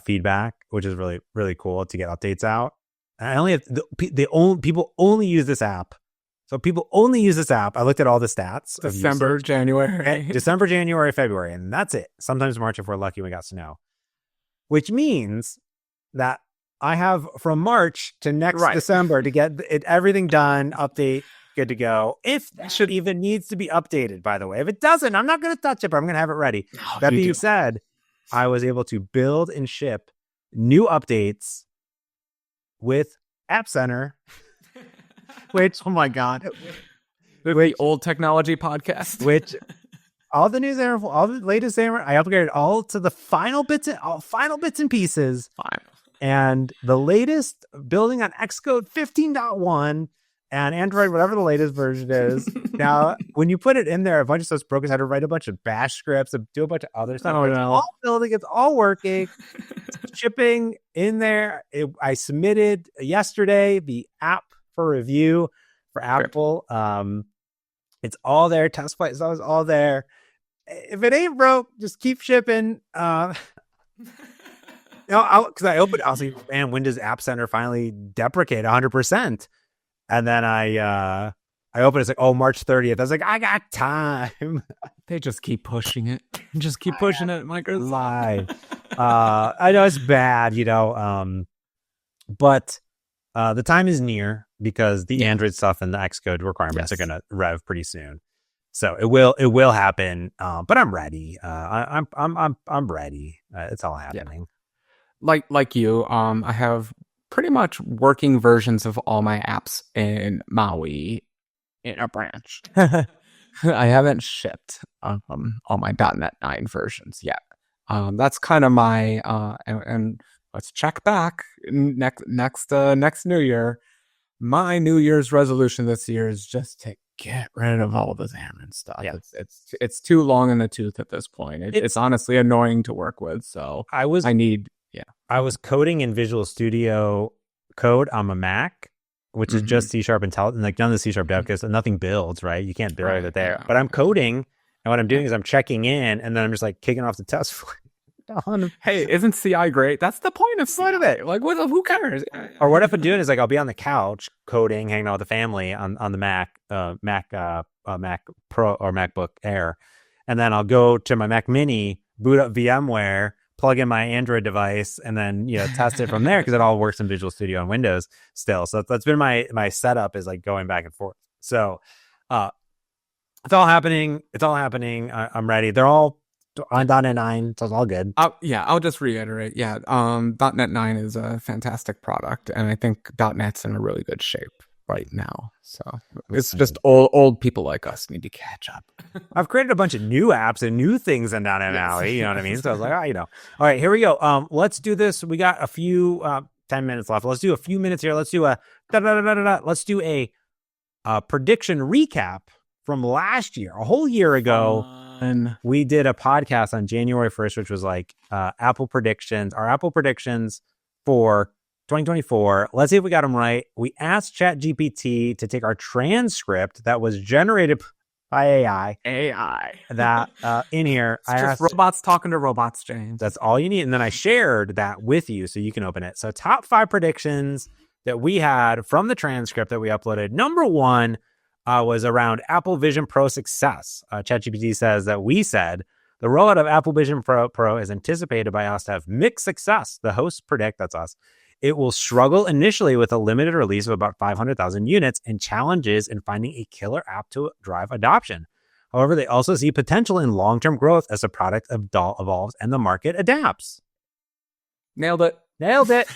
feedback, which is really, really cool to get updates out. And I only have people only use this app. So people only use this app. I looked at all the stats. December, January, February, and that's it. Sometimes March if we're lucky we got snow. Which means that I have from March to next December to get everything done, update, good to go. If that should even needs to be updated, by the way. If it doesn't, I'm not going to touch it, but I'm going to have it ready. That being said, I was able to build and ship new updates with App Center, which, oh my God. The old technology podcast. Which all the new Xamarin, all the latest Xamarin, I upgraded all to the final bits and pieces. And the latest building on Xcode 15.1 and Android, whatever the latest version is. Now, when you put it in there, a bunch of stuff's broken. I had to write a bunch of bash scripts and do a bunch of other stuff. It's all building. It's all working. It's shipping in there. I submitted yesterday the app for review for Apple. It's all there. Test flight is always all there. If it ain't broke, just keep shipping. Because I opened, I was like, man, when does App Center finally deprecate 100%? And then I opened, it's like, oh, March 30th. I was like, I got time. They just keep pushing it. Just keep pushing it, Microsoft. Lie. I know it's bad, but the time is near, because the Android stuff and the Xcode requirements are going to rev pretty soon. So it will happen. But I'm ready. I'm ready. It's all happening. Like you, I have pretty much working versions of all my apps in Maui in a branch. I haven't shipped all my .NET 9 versions yet. That's kind of my and let's check back next New Year. My New Year's resolution this year is just to get rid of all the Xamarin stuff. Yeah. It's too long in the tooth at this point. It's honestly annoying to work with. So I was coding in Visual Studio Code on a Mac, which is just C# and like none of the C# dev kits, and nothing builds, right? You can't build it there. Yeah. But I'm coding And what I'm doing is I'm checking in, and then I'm just like kicking off the test flight. Hey, isn't CI great? That's the point of CI. Like, who cares? Or what if I'm doing is like I'll be on the couch coding, hanging out with the family on the Mac Pro or MacBook Air, and then I'll go to my Mac Mini, boot up VMware, plug in my Android device, and then test it from there, because it all works in Visual Studio on Windows still. So that's been my setup, is like going back and forth. So it's all happening. I'm ready. They're all on .NET 9, so it's all good. I'll just reiterate. Yeah, .NET 9 is a fantastic product, and I think .NET's in a really good shape right now. So it's just old people like us need to catch up. I've created a bunch of new apps and new things in .NET Alley, you know what I mean? So I was like, All right, here we go. Let's do this. We got a few 10 minutes left. Let's do a few minutes here. Let's do let's do a prediction recap from last year, a whole year ago. And we did a podcast on January 1st, which was like Apple predictions, our Apple predictions for 2024. Let's see if we got them right. We asked ChatGPT to take our transcript that was generated by AI. That in here. It's just robots talking to robots, James. That's all you need. And then I shared that with you so you can open it. So top 5 predictions that we had from the transcript that we uploaded. Number 1 was around Apple Vision Pro success. ChatGPT says that we said the rollout of Apple Vision Pro is anticipated by us to have mixed success. The hosts predict, that's us, it will struggle initially with a limited release of about 500,000 units and challenges in finding a killer app to drive adoption. However, they also see potential in long-term growth as the product evolves and the market adapts. Nailed it. Nailed it.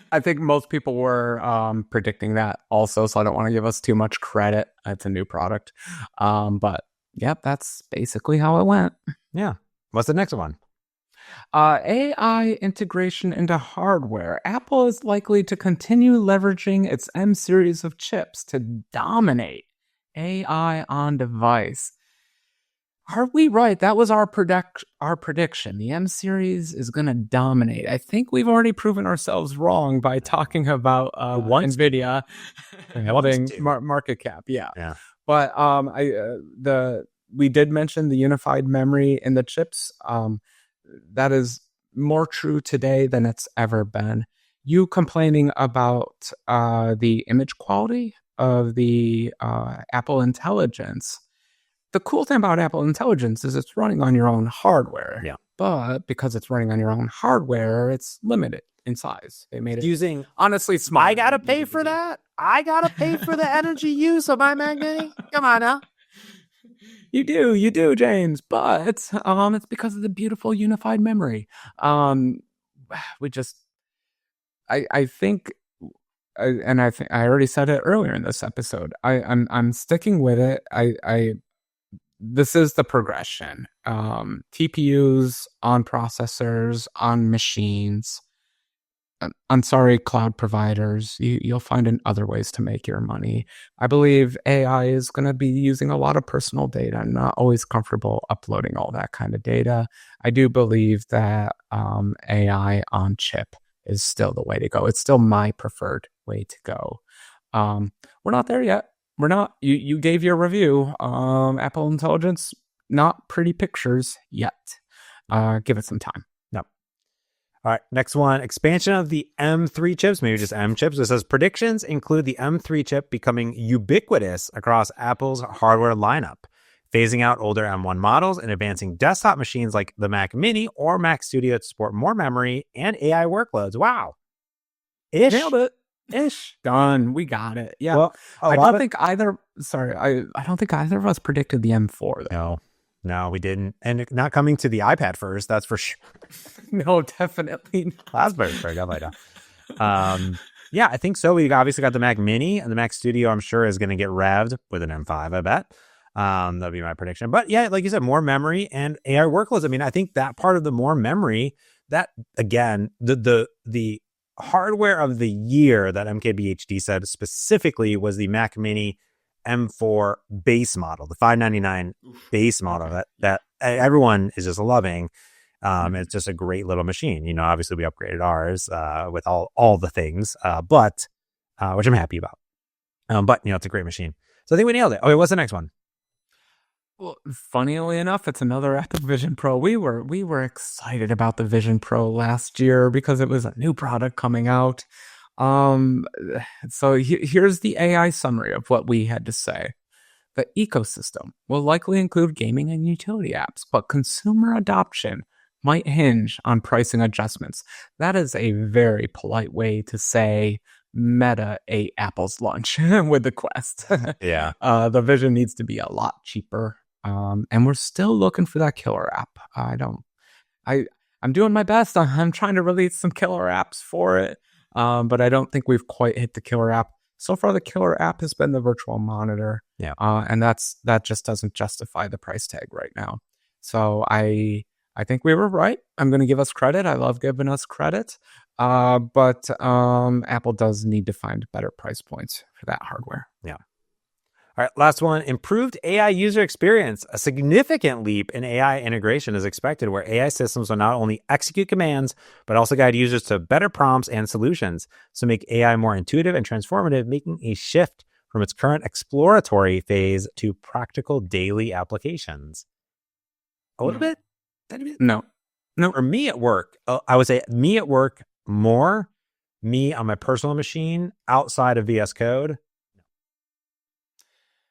I think most people were predicting that also, so I don't want to give us too much credit. It's a new product. But yeah, that's basically how it went. Yeah. What's the next one? AI integration into hardware. Apple is likely to continue leveraging its M series of chips to dominate AI on device. Are we right? That was our prediction. The M series is going to dominate. I think we've already proven ourselves wrong by talking about NVIDIA having market cap. Yeah. But we did mention the unified memory in the chips. That is more true today than it's ever been. You complaining about the image quality of the Apple Intelligence. The cool thing about Apple Intelligence is it's running on your own hardware. Yeah. But because it's running on your own hardware, it's limited in size. They made it using honestly small. I gotta pay for that. I gotta pay for the energy use of my Mac Mini. Come on now. You do, James. But it's because of the beautiful unified memory. I think I already said it earlier in this episode. I'm sticking with it. This is the progression. TPUs on processors, on machines. I'm sorry, cloud providers. You'll find other ways to make your money. I believe AI is going to be using a lot of personal data. I'm not always comfortable uploading all that kind of data. I do believe that AI on chip is still the way to go. It's still my preferred way to go. We're not there yet. We're not. You gave your review. Apple Intelligence, not pretty pictures yet. Give it some time. No. All right. Next one. Expansion of the M3 chips, maybe just M chips. It says predictions include the M3 chip becoming ubiquitous across Apple's hardware lineup, phasing out older M1 models and advancing desktop machines like the Mac Mini or Mac Studio to support more memory and AI workloads. Wow. Nailed it. Done. We got it. Yeah. Well, I don't think either of us predicted the M4 though. No, we didn't. And not coming to the iPad first, that's for sure. No, definitely not. Yeah, I think so. We obviously got the Mac Mini, and the Mac Studio, I'm sure, is going to get revved with an M5, I bet. That'll be my prediction. But yeah, like you said, more memory and AI workloads. I mean, I think that part of the more memory, that again, the hardware of the year that MKBHD said specifically was the Mac Mini M4 base model, the $599 base model that everyone is just loving. It's just a great little machine. You know, obviously we upgraded ours with all the things, but which I'm happy about. But you know, it's a great machine. So I think we nailed it. Okay, what's the next one? Well, funnily enough, it's another Apple Vision Pro. We were excited about the Vision Pro last year because it was a new product coming out. Um, so here's the AI summary of what we had to say. The ecosystem will likely include gaming and utility apps, but consumer adoption might hinge on pricing adjustments. That is a very polite way to say Meta ate Apple's lunch with the Quest. Yeah. The Vision needs to be a lot cheaper. And we're still looking for that killer app. I, I'm doing my best. I'm trying to release some killer apps for it. But I don't think we've quite hit the killer app. So far, the killer app has been the virtual monitor. Yeah. And that just doesn't justify the price tag right now. So I think we were right. I'm going to give us credit. I love giving us credit. But Apple does need to find better price points for that hardware. Yeah. All right, last one, improved AI user experience. A significant leap in AI integration is expected, where AI systems will not only execute commands, but also guide users to better prompts and solutions. So make AI more intuitive and transformative, making a shift from its current exploratory phase to practical daily applications. A little bit? No. For me at work, I would say me at work more, me on my personal machine outside of VS Code.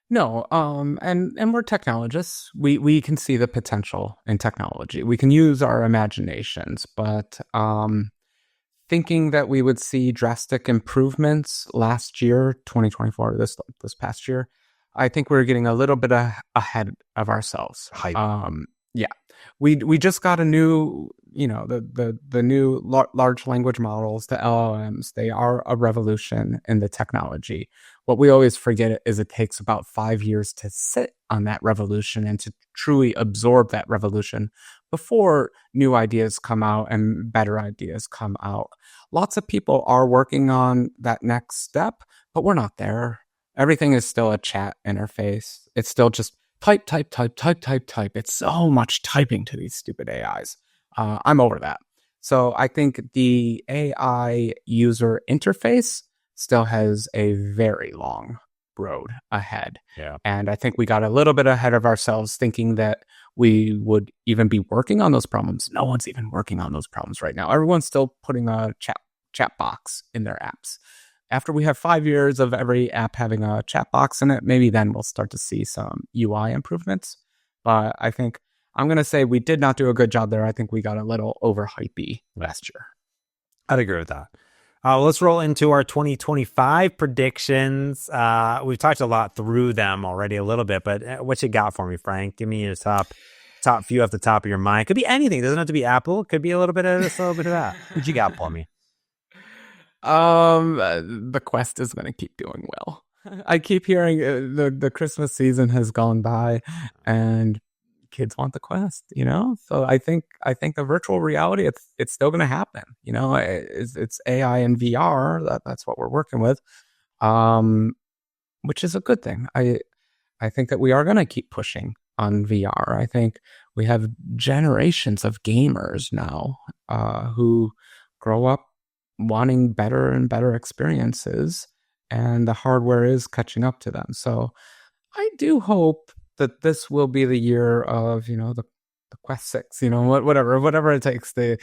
No, and we're technologists. We can see the potential in technology. We can use our imaginations, but thinking that we would see drastic improvements last year, 2024, this past year, I think we're getting a little bit ahead of ourselves. Hype. Yeah, we just got a new, the new large language models, the LLMs. They are a revolution in the technology. What we always forget is it takes about 5 years to sit on that revolution and to truly absorb that revolution before new ideas come out and better ideas come out. Lots of people are working on that next step, but we're not there. Everything is still a chat interface. It's still just type, type, type, type, type, type. It's so much typing to these stupid AIs. I'm over that. So I think the AI user interface still has a very long road ahead. Yeah. And I think we got a little bit ahead of ourselves thinking that we would even be working on those problems. No one's even working on those problems right now. Everyone's still putting a chat box in their apps. After we have 5 years of every app having a chat box in it, maybe then we'll start to see some UI improvements. But I think I'm going to say we did not do a good job there. I think we got a little overhypey last year. I'd agree with that. Let's roll into our 2025 predictions. We've talked a lot through them already a little bit, but what you got for me, Frank? Give me your top few off the top of your mind. Could be anything. It doesn't have to be Apple. Could be a little bit of this, a little bit of that. What you got for me? The Quest is going to keep doing well. I keep hearing the Christmas season has gone by, and kids want the Quest, So I think the virtual reality, it's still going to happen. It's AI and VR. That's what we're working with, which is a good thing. I think that we are going to keep pushing on VR. I think we have generations of gamers now who grow up wanting better and better experiences, and the hardware is catching up to them. So I do hope that this will be the year of, the Quest 6, whatever it takes to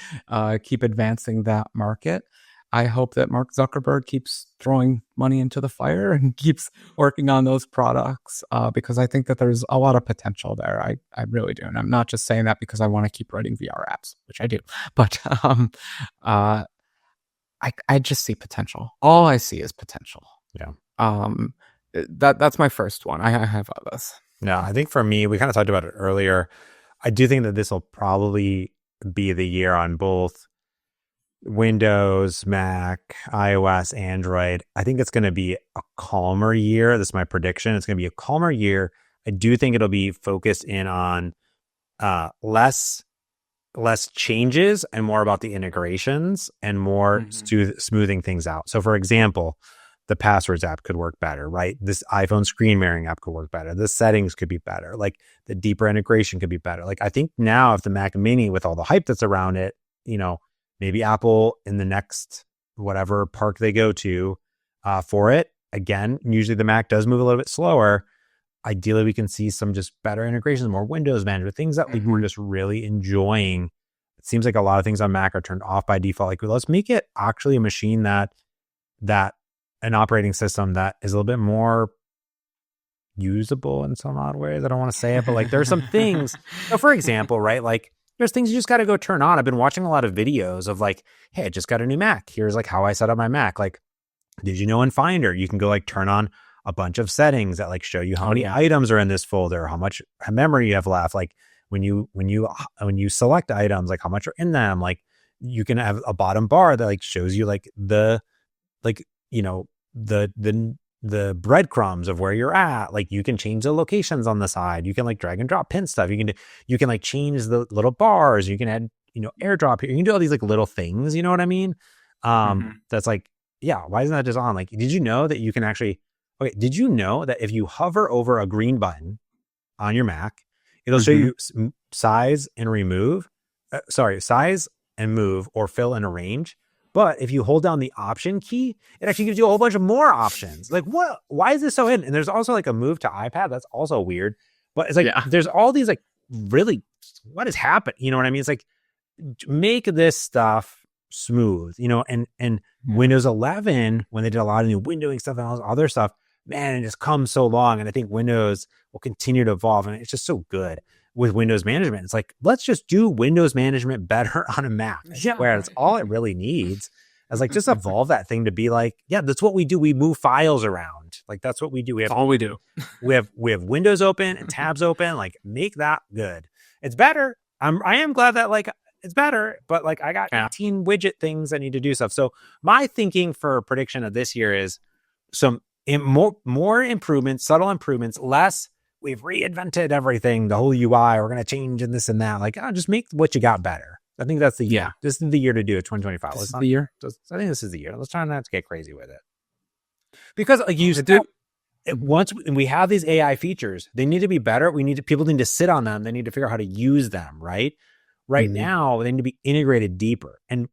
keep advancing that market. I hope that Mark Zuckerberg keeps throwing money into the fire and keeps working on those products because I think that there's a lot of potential there. I really do. And I'm not just saying that because I want to keep writing VR apps, which I do, but I just see potential. All I see is potential. Yeah. That's my first one. I have others. No, I think for me, we kind of talked about it earlier. I do think that this will probably be the year on both Windows, Mac, iOS, Android. I think it's going to be a calmer year. This is my prediction. It's going to be a calmer year. I do think it'll be focused in on less changes and more about the integrations and more smoothing things out. So for example, the passwords app could work better, right? This iPhone screen mirroring app could work better. The settings could be better. Like the deeper integration could be better. Like I think now if the Mac Mini with all the hype that's around it, maybe Apple in the next whatever park they go to for it, again, usually the Mac does move a little bit slower. ideally we can see some just better integrations, more Windows management, things that we're just really enjoying. It seems like a lot of things on Mac are turned off by default. Like, let's make it actually a machine that an operating system that is a little bit more usable in some odd ways. I don't want to say it, but like there's some things, for example, right? Like there's things you just got to go turn on. I've been watching a lot of videos of like, hey, I just got a new Mac. Here's like how I set up my Mac. Like, did you know in Finder, you can go like turn on a bunch of settings that like show you how many items are in this folder, how much memory you have left. Like when you select items, like how much are in them. Like you can have a bottom bar that like shows you like the breadcrumbs of where you're at. Like you can change the locations on the side. You can like drag and drop pin stuff. You can like change the little bars. You can add, airdrop here. You can do all these like little things. You know what I mean? That's like, yeah. Why isn't that just on? Like, did you know that you can actually, did you know that if you hover over a green button on your Mac, it'll show you size and move or fill and arrange. But if you hold down the option key, it actually gives you a whole bunch of more options. Like, what? Why is this so hidden? And there's also like a move to iPad. That's also weird. But it's like, there's all these like, really, what is happening? You know what I mean? It's like, make this stuff smooth, and Windows 11, when they did a lot of new windowing stuff and all this other stuff, man, it just comes so long. And I think Windows will continue to evolve. And it's just so good with Windows management. It's like, let's just do Windows management better on a Mac. Where it's all it really needs. I was like, just evolve that thing to be like, yeah, that's what we do. We move files around. Like, that's what we do. That's all we do. we have windows open and tabs open. Like, make that good. It's better. I am glad that like it's better, but like I got 18 widget things I need to do stuff. So my thinking for prediction of this year is some more improvements, subtle improvements, less we've reinvented everything, the whole UI, we're going to change and this and that. Like, just make what you got better. I think that's the year. This is the year to do it, 2025. This is the year? I think this is the year. Let's try not to get crazy with it. Because like you said, once we have these AI features, they need to be better. People need to sit on them. They need to figure out how to use them, right? Right now, they need to be integrated deeper. And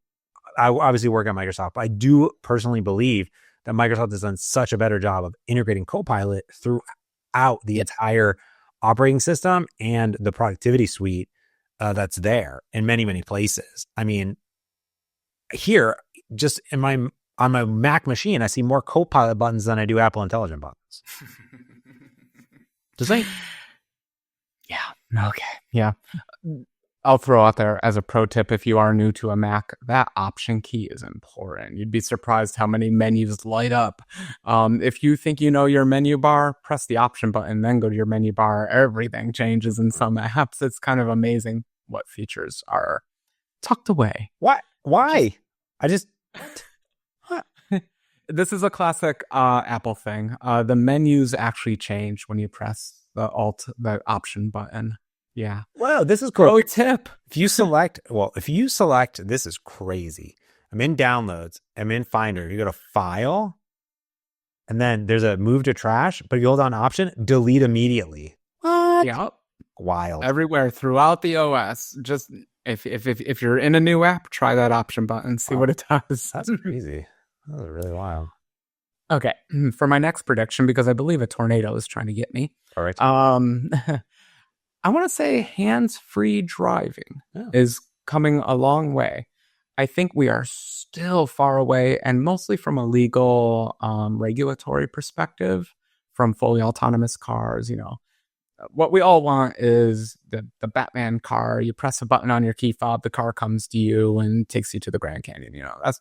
I obviously work at Microsoft, but I do personally believe that Microsoft has done such a better job of integrating Copilot throughout the entire operating system and the productivity suite that's there in many, many places. I mean, here, just on my Mac machine, I see more Copilot buttons than I do Apple Intelligent buttons. Just like, yeah. I'll throw out there as a pro tip, if you are new to a Mac, that option key is important. You'd be surprised how many menus light up. If you think you know your menu bar, press the option button, then go to your menu bar. Everything changes in some apps. It's kind of amazing what features are tucked away. What? Why? This is a classic Apple thing. The menus actually change when you press the option button. Yeah. Wow, this is cool. Pro tip. If you select, this is crazy. I'm in Downloads. I'm in Finder. You go to File, and then there's a Move to Trash, but you hold on Option, Delete immediately. What? Yep. Wild. Everywhere throughout the OS. Just if you're in a new app, try that option button. See what it does. That's crazy. That was really wild. Okay. For my next prediction, because I believe a tornado is trying to get me. All right. I want to say hands-free driving is coming a long way. I think we are still far away, and mostly from a legal, regulatory perspective, from fully autonomous cars. What we all want is the Batman car. You press a button on your key fob, the car comes to you and takes you to the Grand Canyon.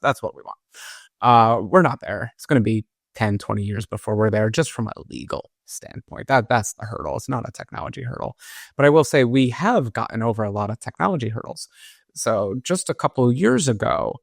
That's what we want. We're not there. It's going to be 10, 20 years before we're there, just from a legal standpoint. That's the hurdle. It's not a technology hurdle. But I will say we have gotten over a lot of technology hurdles. So just a couple of years ago,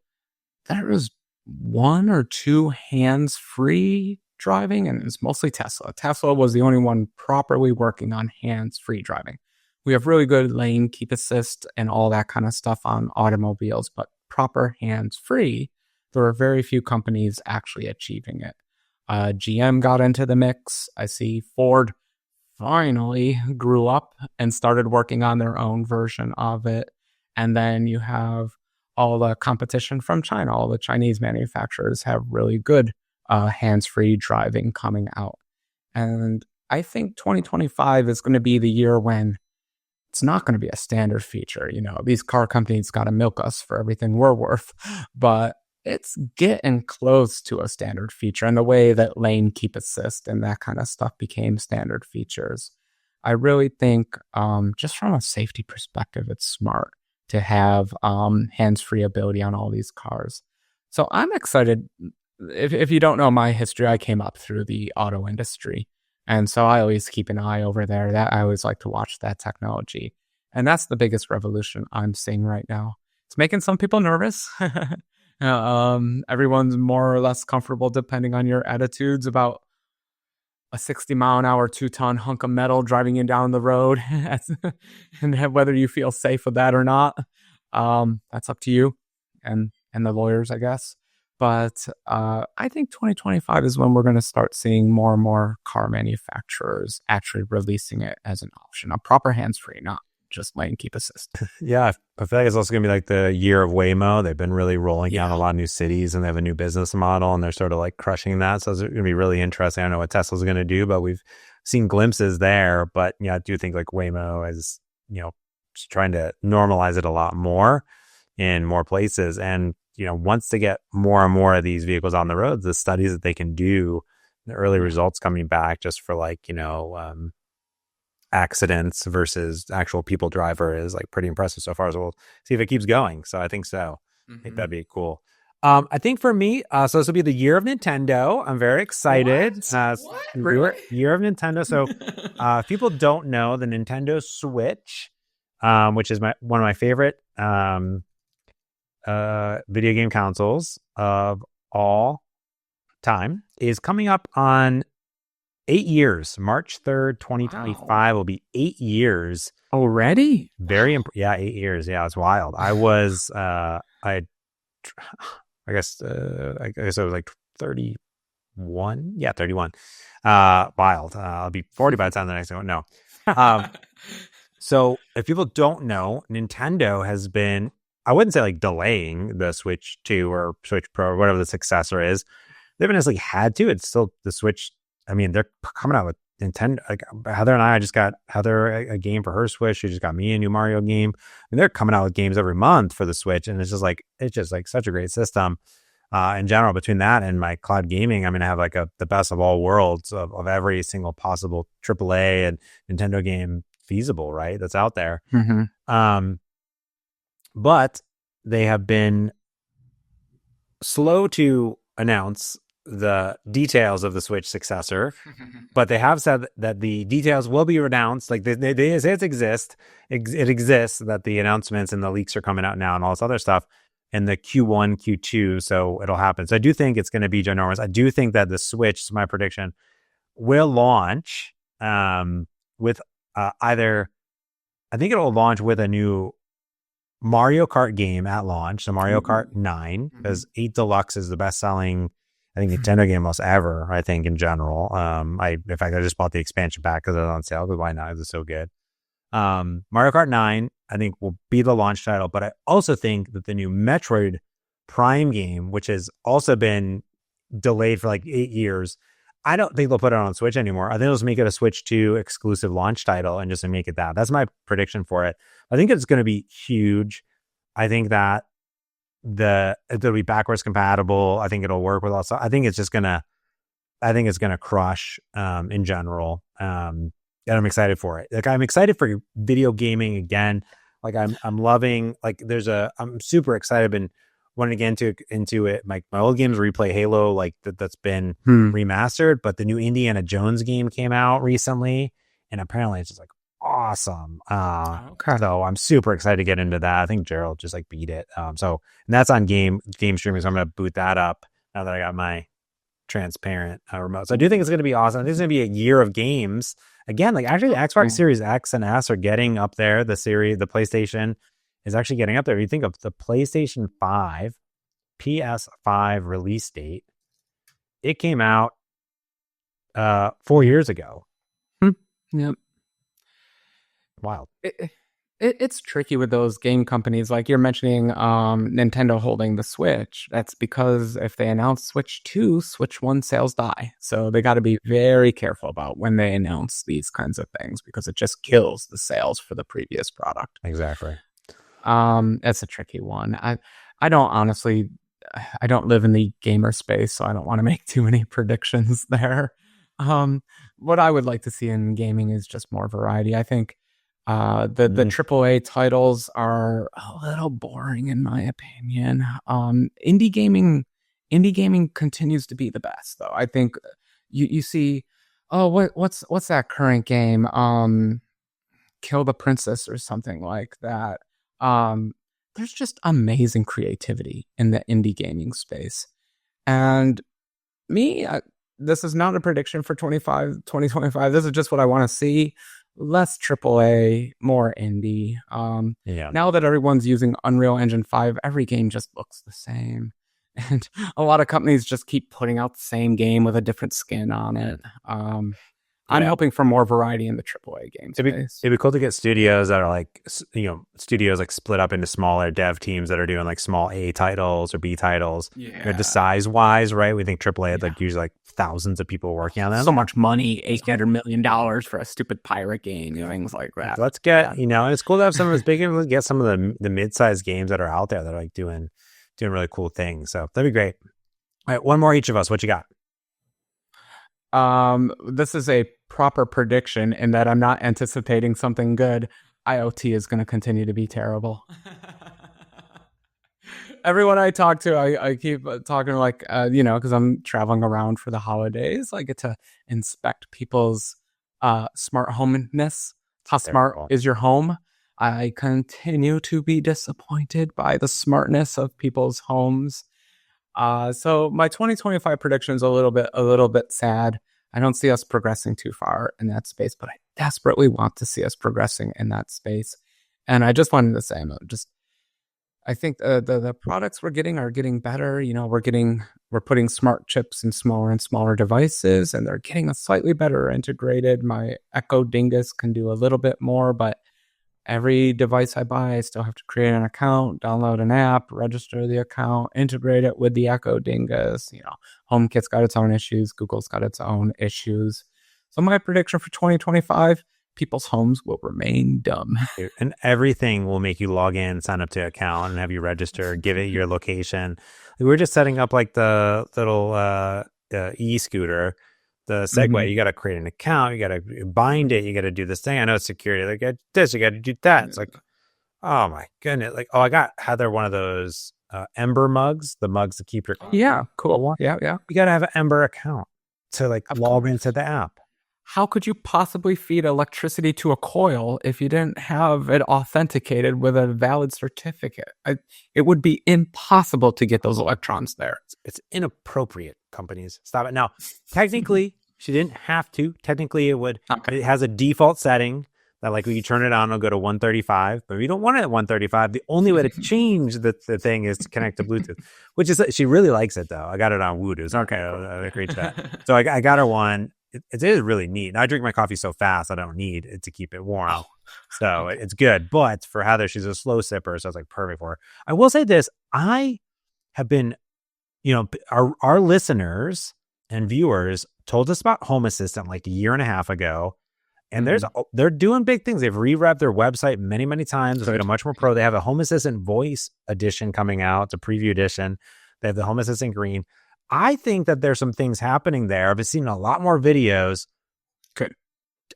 there was 1 or 2 hands-free driving, and it's mostly Tesla. Tesla was the only one properly working on hands-free driving. We have really good lane keep assist and all that kind of stuff on automobiles, but proper hands-free, there are very few companies actually achieving it. GM got into the mix. I see Ford finally grew up and started working on their own version of it. And then you have all the competition from China. All the Chinese manufacturers have really good hands-free driving coming out. And I think 2025 is going to be the year when it's not going to be a standard feature. These car companies got to milk us for everything we're worth, but it's getting close to a standard feature. And the way that lane keep assist and that kind of stuff became standard features, I really think, just from a safety perspective, it's smart to have hands-free ability on all these cars. So I'm excited. If you don't know my history, I came up through the auto industry. And so I always keep an eye over there. That I always like to watch that technology. And that's the biggest revolution I'm seeing right now. It's making some people nervous. Everyone's more or less comfortable, depending on your attitudes, about a 60-mile-an-hour 2-ton hunk of metal driving you down the road, and whether you feel safe with that or not. That's up to you and the lawyers, I guess. But I think 2025 is when we're going to start seeing more and more car manufacturers actually releasing it as an option, a proper hands-free, not just lane keep assist. Yeah, I feel like it's also going to be like the year of Waymo. They've been really rolling out a lot of new cities, and they have a new business model, and they're sort of like crushing that. So it's going to be really interesting. I don't know what Tesla's going to do, but we've seen glimpses there. But yeah, I do think like Waymo is, just trying to normalize it a lot more in more places. And once they get more and more of these vehicles on the roads, the studies that they can do, the early results coming back just for like, accidents versus actual people driver is like pretty impressive so far. So we'll see if it keeps going. So I think so. I think that'd be cool. I think for me, so this will be the year of Nintendo. I'm very excited. What? Really? Year of Nintendo. So if people don't know, the Nintendo Switch, which is one of my favorite video game consoles of all time, is coming up on 8 years. March 3rd, 2025 will be 8 years already. Very 8 years. Yeah, it's wild. I was I guess I was like 31. Yeah, 31. Wild. I'll be 40 by the time the next one. No. So if people don't know, Nintendo has been, I wouldn't say like delaying the Switch 2 or Switch Pro or whatever the successor is. They haven't necessarily had to. It's still the Switch. I mean, they're coming out with Nintendo. Like Heather and I just got Heather a game for her Switch. She just got me a new Mario game. And they're coming out with games every month for the Switch. And it's just like such a great system in general. Between that and my cloud gaming, I'm going to have like the best of all worlds of every single possible AAA and Nintendo game feasible, right? That's out there. But they have been slow to announce the details of the Switch successor, but they have said that the details will be announced. Like they say it exists, that the announcements and the leaks are coming out now and all this other stuff in the Q1, Q2. So it'll happen. So I do think it's going to be ginormous. I do think that the Switch, is my prediction, will launch with either, I think it'll launch with a new Mario Kart game at launch. So Mario Kart 9, because 8 Deluxe is the best selling, I think, Nintendo game most ever, I think, in general. In fact, I just bought the expansion pack because it was on sale, because why not? It's so good. Mario Kart 9, I think, will be the launch title, but I also think that the new Metroid Prime game, which has also been delayed for like 8 years, I don't think they'll put it on Switch anymore. I think they'll just make it a Switch 2 exclusive launch title and just make it that. That's my prediction for it. I think it's going to be huge. I think that it'll be backwards compatible. I think it'll work with also. I think it's gonna crush in general. And I'm excited for it. Like, I'm excited for video gaming again. Like I'm loving, like I'm super excited. I've been wanting to get into it. My old games replay Halo, like that's been remastered, but the new Indiana Jones game came out recently, and apparently it's just like awesome. So I'm super excited to get into that. I think Gerald just like beat it. And that's on game streaming. So I'm going to boot that up now that I got my transparent remote. So I do think it's going to be awesome. I think it's going to be a year of games again. Like, actually, the Xbox Series X and S are getting up there. The PlayStation is actually getting up there. You think of the PlayStation 5, PS5 release date. It came out 4 years ago. Yep. Wild. It's tricky with those game companies. Like you're mentioning Nintendo holding the Switch. That's because if they announce Switch 2, Switch 1 sales die. So they got to be very careful about when they announce these kinds of things because it just kills the sales for the previous product. Exactly. That's a tricky one. I don't honestly, I don't live in the gamer space, so I don't want to make too many predictions there. What I would like to see in gaming is just more variety. I think the AAA titles are a little boring in my opinion. Indie gaming continues to be the best though. I think you see, oh, what's that current game? Kill the Princess or something like that. There's just amazing creativity in the indie gaming space. And me, this is not a prediction for 2025. This is just what I want to see. Less AAA, more indie. Now that everyone's using Unreal Engine 5, every game just looks the same. And a lot of companies just keep putting out the same game with a different skin on it. I'm hoping for more variety in the AAA game space. It'd be cool to get studios that are like, studios like split up into smaller dev teams that are doing like small A titles or B titles. Yeah. The size wise, right? We think AAA had like usually like thousands of people working on them. So much money, $800 million for a stupid pirate game, things like that. Let's get, and it's cool to have some of those big, let's get some of the mid-sized games that are out there that are like doing really cool things. So that'd be great. All right, one more each of us. What you got? This is a proper prediction in that I'm not anticipating something good. IoT is going to continue to be terrible. Everyone I talk to, I keep talking like, because I'm traveling around for the holidays. I get to inspect people's smart homeness. How smart is your home? I continue to be disappointed by the smartness of people's homes. So my 2025 prediction is a little bit sad. I don't see us progressing too far in that space, but I desperately want to see us progressing in that space. And I just wanted to say, I think the products we're getting are getting better. We're putting smart chips in smaller and smaller devices, and they're getting a slightly better integrated. My Echo Dingus can do a little bit more, but every device I buy, I still have to create an account, download an app, register the account, integrate it with the Echo Dingus. HomeKit's got its own issues. Google's got its own issues. So my prediction for 2025, people's homes will remain dumb. And everything will make you log in, sign up to an account, and have you register, give it your location. We're just setting up like the little e-scooter. The Segway, you got to create an account, you got to bind it, you got to do this thing. I know it's security. Like, get this, you got to do that. It's like, oh my goodness. Like, I got Heather one of those Ember mugs, the mugs to keep your. Yeah, cool. Yeah. You got to have an Ember account to like log into the app. How could you possibly feed electricity to a coil if you didn't have it authenticated with a valid certificate? It would be impossible to get those electrons there. It's inappropriate, companies. Stop it. Now, technically, she didn't have to. Technically, it would. Okay. It has a default setting that like when you turn it on, it'll go to 135. But if you don't want it at 135, the only way to change the thing is to connect to Bluetooth, which is, she really likes it though. I got it on Voodoo. So okay, I agree to that. So I got her one. It is really neat. And I drink my coffee so fast, I don't need it to keep it warm. So it's good. But for Heather, she's a slow sipper. So it's like perfect for her. I will say this. I have been, our listeners and viewers told us about Home Assistant like a year and a half ago. And they're doing big things. They've revamped their website many, many times. They've made it much more pro. They have a Home Assistant Voice edition coming out. It's a preview edition. They have the Home Assistant Green. I think that there's some things happening there. I've seen a lot more videos. Good.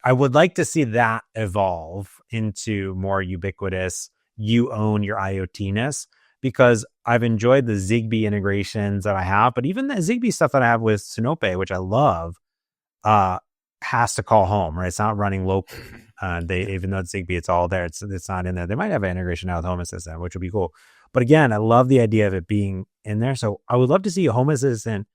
I would like to see that evolve into more ubiquitous, you own your IoT-ness, because I've enjoyed the Zigbee integrations that I have, but even the Zigbee stuff that I have with Sinope, which I love, has to call home, right? It's not running local. Even though it's Zigbee, it's all there. It's not in there. They might have an integration now with Home Assistant, which would be cool. But again, I love the idea of it being in there. So I would love to see a Home Assistant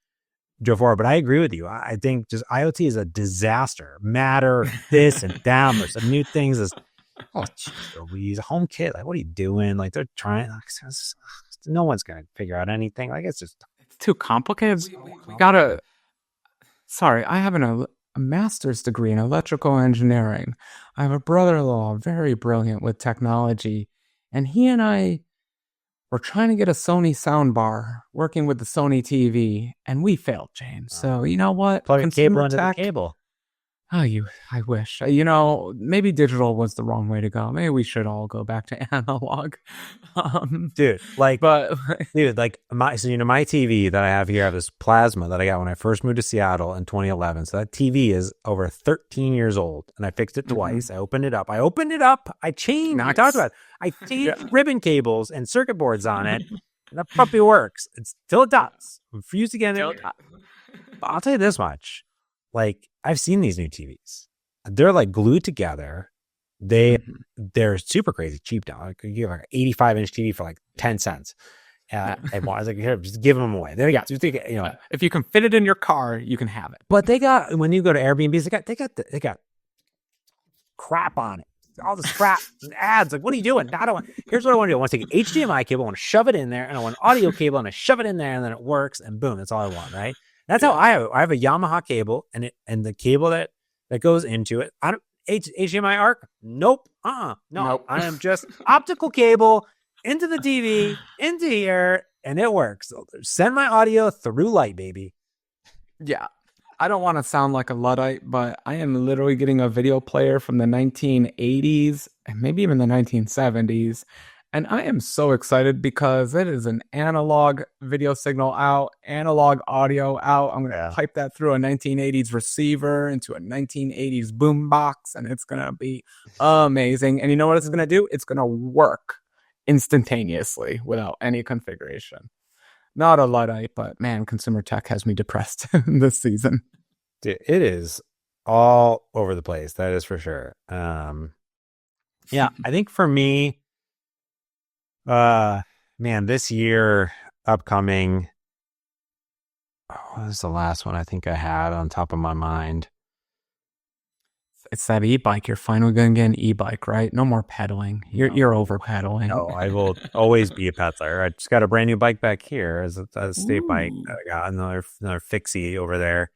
go forward. But I agree with you. I think just IoT is a disaster. Matter, this and that. There's some new things. Louise, HomeKit. Like, what are you doing? Like, they're trying. No one's going to figure out anything. Like, it's too complicated. We gotta. Sorry, I have a master's degree in electrical engineering. I have a brother-in-law, very brilliant with technology, and he and I were trying to get a Sony soundbar working with the Sony TV, and we failed, James. So you know what? Plug a cable Consumer into the tech. cable. Oh, I wish. Maybe digital was the wrong way to go. Maybe we should all go back to analog. Dude, but my TV that I have here, I have this plasma that I got when I first moved to Seattle in 2011. So that TV is over 13 years old, and I fixed it twice. I opened it up. I changed. Nice. I talked about it. I changed ribbon cables and circuit boards on it, and that puppy works. It's still it does. I'm fused again. But I'll tell you this much. Like, I've seen these new TVs. They're like glued together. They're super crazy cheap now. Like, you get like an 85-inch TV for like 10 cents. I was like, here, just give them away. There you go. If you can fit it in your car, you can have it. But they got, when you go to Airbnbs, they got crap on it. All this crap and ads. Like, what are you doing? Here's what I want to do. I want to take an HDMI cable, I want to shove it in there, and I want an audio cable, and I shove it in there, and then it works, and boom, that's all I want, right? That's how I have a Yamaha cable, and the cable that goes into it. I don't HDMI ARC. Nope. No. Nope. I am just optical cable into the TV, into here, and it works. So send my audio through light, baby. Yeah. I don't want to sound like a Luddite, but I am literally getting a video player from the 1980s and maybe even the 1970s. And I am so excited because it is an analog video signal out, analog audio out. I'm going to pipe that through a 1980s receiver into a 1980s boombox, and it's going to be amazing. And you know what it's going to do? It's going to work instantaneously without any configuration. Not a Luddite, but man, consumer tech has me depressed this season. Dude, it is all over the place. That is for sure. Yeah, I think for me, this year upcoming, what was the last one I think I had on top of my mind? It's that e-bike. You're finally going to get an e-bike, right? No more pedaling. You're over pedaling. No, I will always be a peddler. I just got a brand new bike back here as a state bike. I got another fixie over there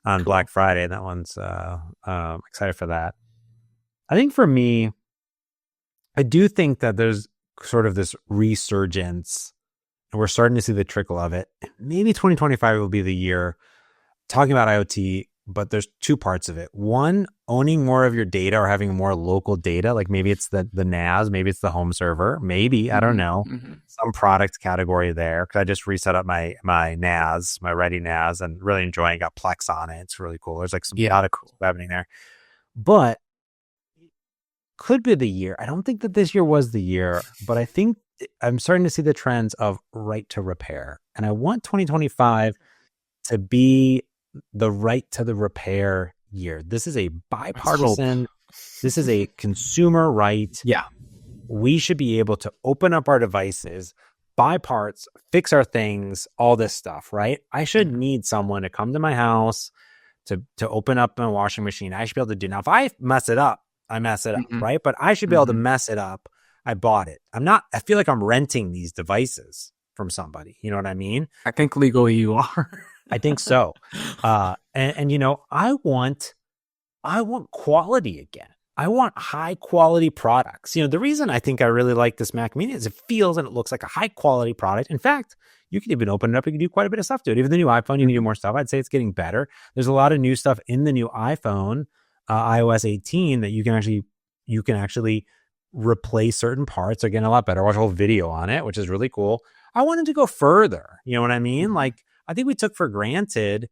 on Black Friday. That one's excited for that. I think for me, I do think that there's sort of this resurgence, and we're starting to see the trickle of it. Maybe 2025 will be the year talking about IoT, but there's two parts of it. One, owning more of your data or having more local data. Like maybe it's the NAS, maybe it's the home server, maybe, I don't know, some product category there. Cause I just reset up my NAS, my Ready NAS, and really enjoying it. Got Plex on it. It's really cool. There's like some lot of cool happening there, but could be the year. I don't think that this year was the year, but I think I'm starting to see the trends of right to repair. And I want 2025 to be the right to the repair year. This is a bipartisan, this is a consumer right. Yeah. We should be able to open up our devices, buy parts, fix our things, all this stuff, right? I should need someone to come to my house to open up my washing machine. I should be able to do. Now, if I mess it up, I mess it up, right? But I should be able to mess it up. I bought it. I feel like I'm renting these devices from somebody. You know what I mean? I think legally you are. I think so. And I want quality again. I want high quality products. The reason I think I really like this Mac Mini is it feels and it looks like a high quality product. In fact, you can even open it up. You can do quite a bit of stuff to it. Even the new iPhone, you can do more stuff. I'd say it's getting better. There's a lot of new stuff in the new iPhone, iOS 18, that you can actually replace certain parts. They're getting a lot better. I watched a whole video on it, which is really cool. I wanted to go further. You know what I mean? Like, I think we took for granted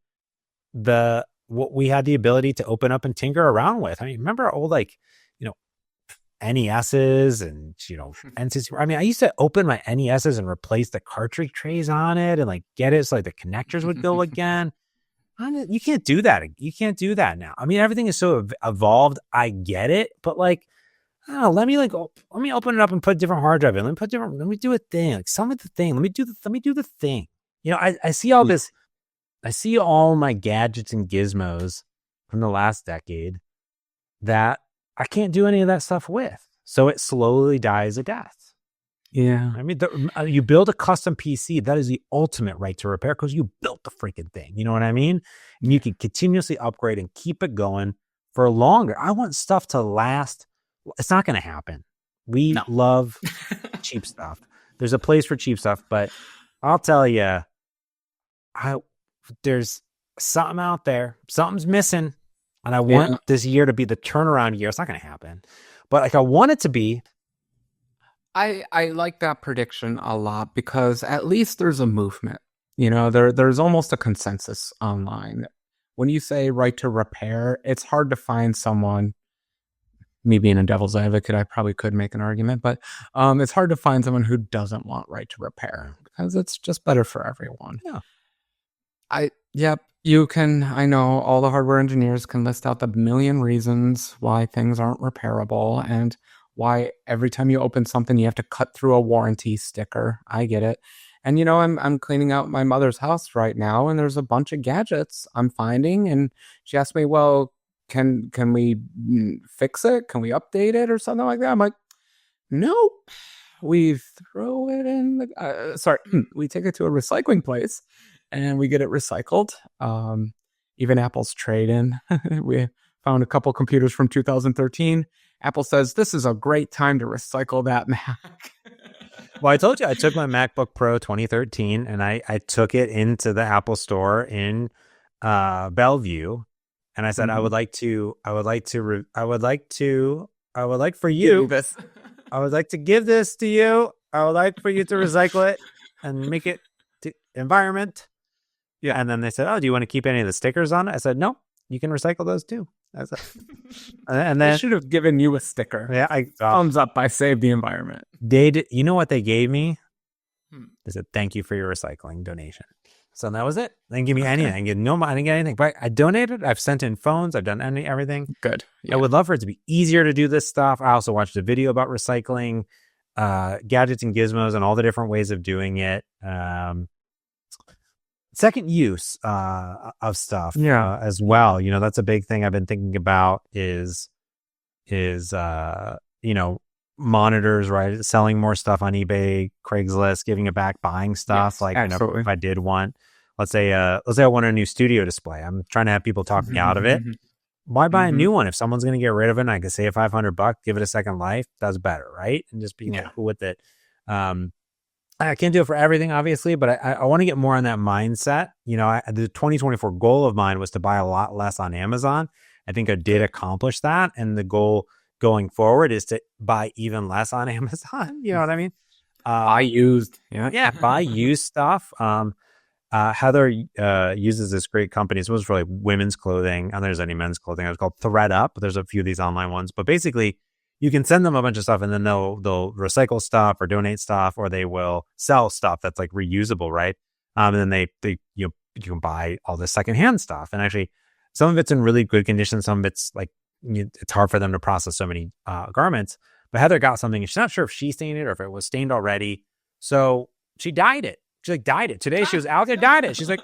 what we had the ability to open up and tinker around with. I mean, remember our old NESs and N64. I mean, I used to open my NESs and replace the cartridge trays on it and get it so the connectors would go again. You can't do that. You can't do that now. I mean, everything is so evolved. I get it, but I don't know, let me open it up and put a different hard drive in. Let me do a thing. Sell me the thing. Let me do the thing. I see all this. I see all my gadgets and gizmos from the last decade that I can't do any of that stuff with. So it slowly dies a death. Yeah. I mean, you build a custom PC, that is the ultimate right to repair because you built the freaking thing. You know what I mean? And you can continuously upgrade and keep it going for longer. I want stuff to last. It's not going to happen. We No. love cheap stuff. There's a place for cheap stuff, but I'll tell you, there's something out there. Something's missing, and I want this year to be the turnaround year. It's not going to happen, but like I want it to be. I like that prediction a lot because at least there's a movement. You know, there's almost a consensus online. When you say right to repair, it's hard to find someone. Me being a devil's advocate, I probably could make an argument, but it's hard to find someone who doesn't want right to repair because it's just better for everyone. Yeah. You can, I know all the hardware engineers can list out the million reasons why things aren't repairable and why every time you open something, you have to cut through a warranty sticker. I get it. And, you know, I'm cleaning out my mother's house right now, and there's a bunch of gadgets I'm finding. And she asked me, well, can we fix it? Can we update it or something like that? I'm like, nope. We throw it in the, we take it to a recycling place and we get it recycled. Even Apple's trade-in. We found a couple computers from 2013. Apple says, this is a great time to recycle that Mac. Well, I told you I took my MacBook Pro 2013 and I took it into the Apple store in Bellevue, and I said, I would like for you I would like to give this to you. I would like for you to recycle it and make it to environment. Yeah. And then they said, oh, do you want to keep any of the stickers on it? I said, no, you can recycle those too. And then they should have given you a sticker. Yeah, thumbs up, I saved the environment. They did. You know what they gave me? They said, thank you for your recycling donation. So that was it. They didn't give me anything. I didn't get anything. But I donated. I've sent in phones. I've done everything. Good. Yeah. I would love for it to be easier to do this stuff. I also watched a video about recycling, gadgets and gizmos, and all the different ways of doing it. Second use of stuff as well. You know, that's a big thing I've been thinking about is monitors, right? Selling more stuff on eBay, Craigslist, giving it back, buying stuff. Yes, like, absolutely. you know, if I did want, let's say I want a new studio display. I'm trying to have people talk me out of it. Why buy a new one? If someone's going to get rid of it and I could save $500, give it a second life, that's better, right? And just being cool with it. I can't do it for everything, obviously, but I want to get more on that mindset. You know, the 2024 goal of mine was to buy a lot less on Amazon. I think I did accomplish that. And the goal going forward is to buy even less on Amazon. You know what I mean? Buy used. Buy used stuff. Heather uses this great company. It was for like women's clothing. And there's any men's clothing. It was called ThredUp. There's a few of these online ones. But basically, you can send them a bunch of stuff and then they'll recycle stuff or donate stuff, or they will sell stuff that's like reusable, right? And then you can buy all this secondhand stuff. And actually, some of it's in really good condition. Some of it's like, it's hard for them to process so many garments. But Heather got something and she's not sure if she stained it or if it was stained already. So she dyed it. She like dyed it. Today she was out there, dyed it. She's like,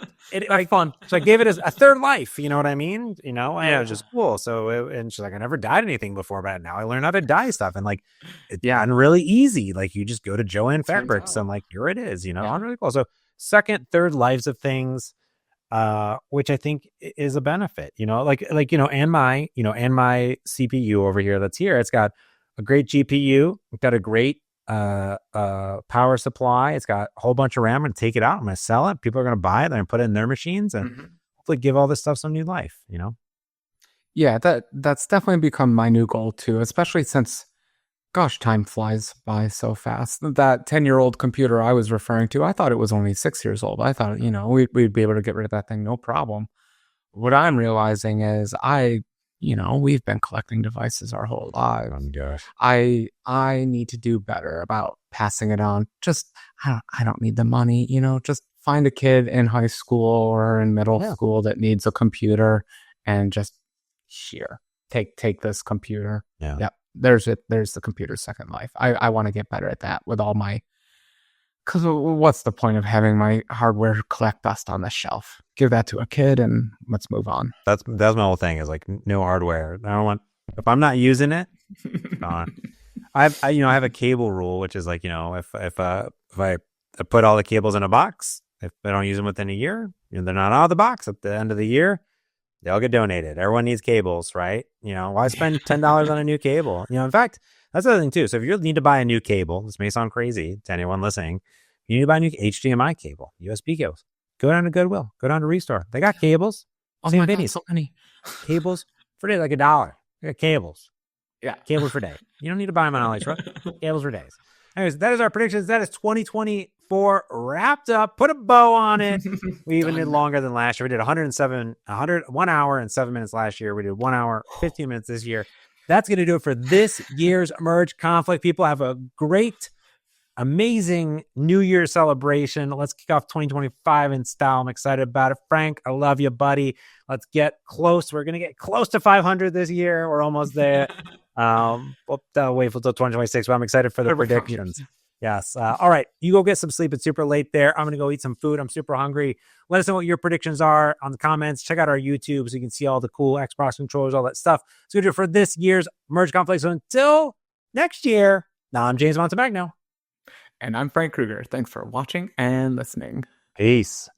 fun. So I gave it a third life. You know what I mean? You know, and it was just cool. So, and she's like, I never dyed anything before, but now I learned how to dye stuff. And like, it's gotten really easy. Like you just go to Joann Fabrics and like, here it is, you know, really cool. So second, third lives of things, which I think is a benefit, you know, and my CPU over here that's here, it's got a great GPU, it's got a great power supply, it's got a whole bunch of RAM. I'm gonna take it out, I'm gonna sell it, people are gonna buy it, they're gonna put it in their machines and hopefully give all this stuff some new life, you know. That's definitely become my new goal too, especially since gosh, time flies by so fast. That 10-year-old computer I was referring to, I thought it was only 6 years old. I thought, you know, we'd be able to get rid of that thing no problem. What I'm realizing is we've been collecting devices our whole lives. Oh gosh. I need to do better about passing it on. Just I don't need the money, you know, just find a kid in high school or in middle school that needs a computer and just take this computer. Yeah. Yep. There's the computer's second life. I want to get better at that with all my, because what's the point of having my hardware collect dust on the shelf? Give that to a kid and let's move on. That's my whole thing is like no hardware. I don't want, if I'm not using it, it's gone. I have a cable rule, which is like, if I put all the cables in a box, if I don't use them within a year, they're not out of the box at the end of the year, they all get donated. Everyone needs cables, right? Why spend $10 on a new cable? In fact, that's the other thing too. So if you need to buy a new cable, this may sound crazy to anyone listening. You need to buy a new HDMI cable, USB cables. Go down to Goodwill, go down to Restore. They got cables. Oh my God, so many cables for days, like $1. They got cables. Yeah, cables for days. You don't need to buy them on AliExpress. Cables for days. Anyways, that is our predictions. That is 2024 wrapped up. Put a bow on it. We even did longer than last year. We did 1 hour and 7 minutes last year. We did 1 hour, 15 minutes this year. That's going to do it for this year's Merge Conflict. People have a great, amazing New Year celebration. Let's kick off 2025 in style. I'm excited about it. Frank, I love you, buddy. Let's get close. We're going to get close to 500 this year. We're almost there. We'll wait until 2026, but I'm excited for the predictions. Yes. All right. You go get some sleep. It's super late there. I'm going to go eat some food. I'm super hungry. Let us know what your predictions are on the comments. Check out our YouTube so you can see all the cool Xbox controllers, all that stuff. It's going to do it for this year's Merge Conflict. So until next year, now I'm James Montemagno. And I'm Frank Kruger. Thanks for watching and listening. Peace.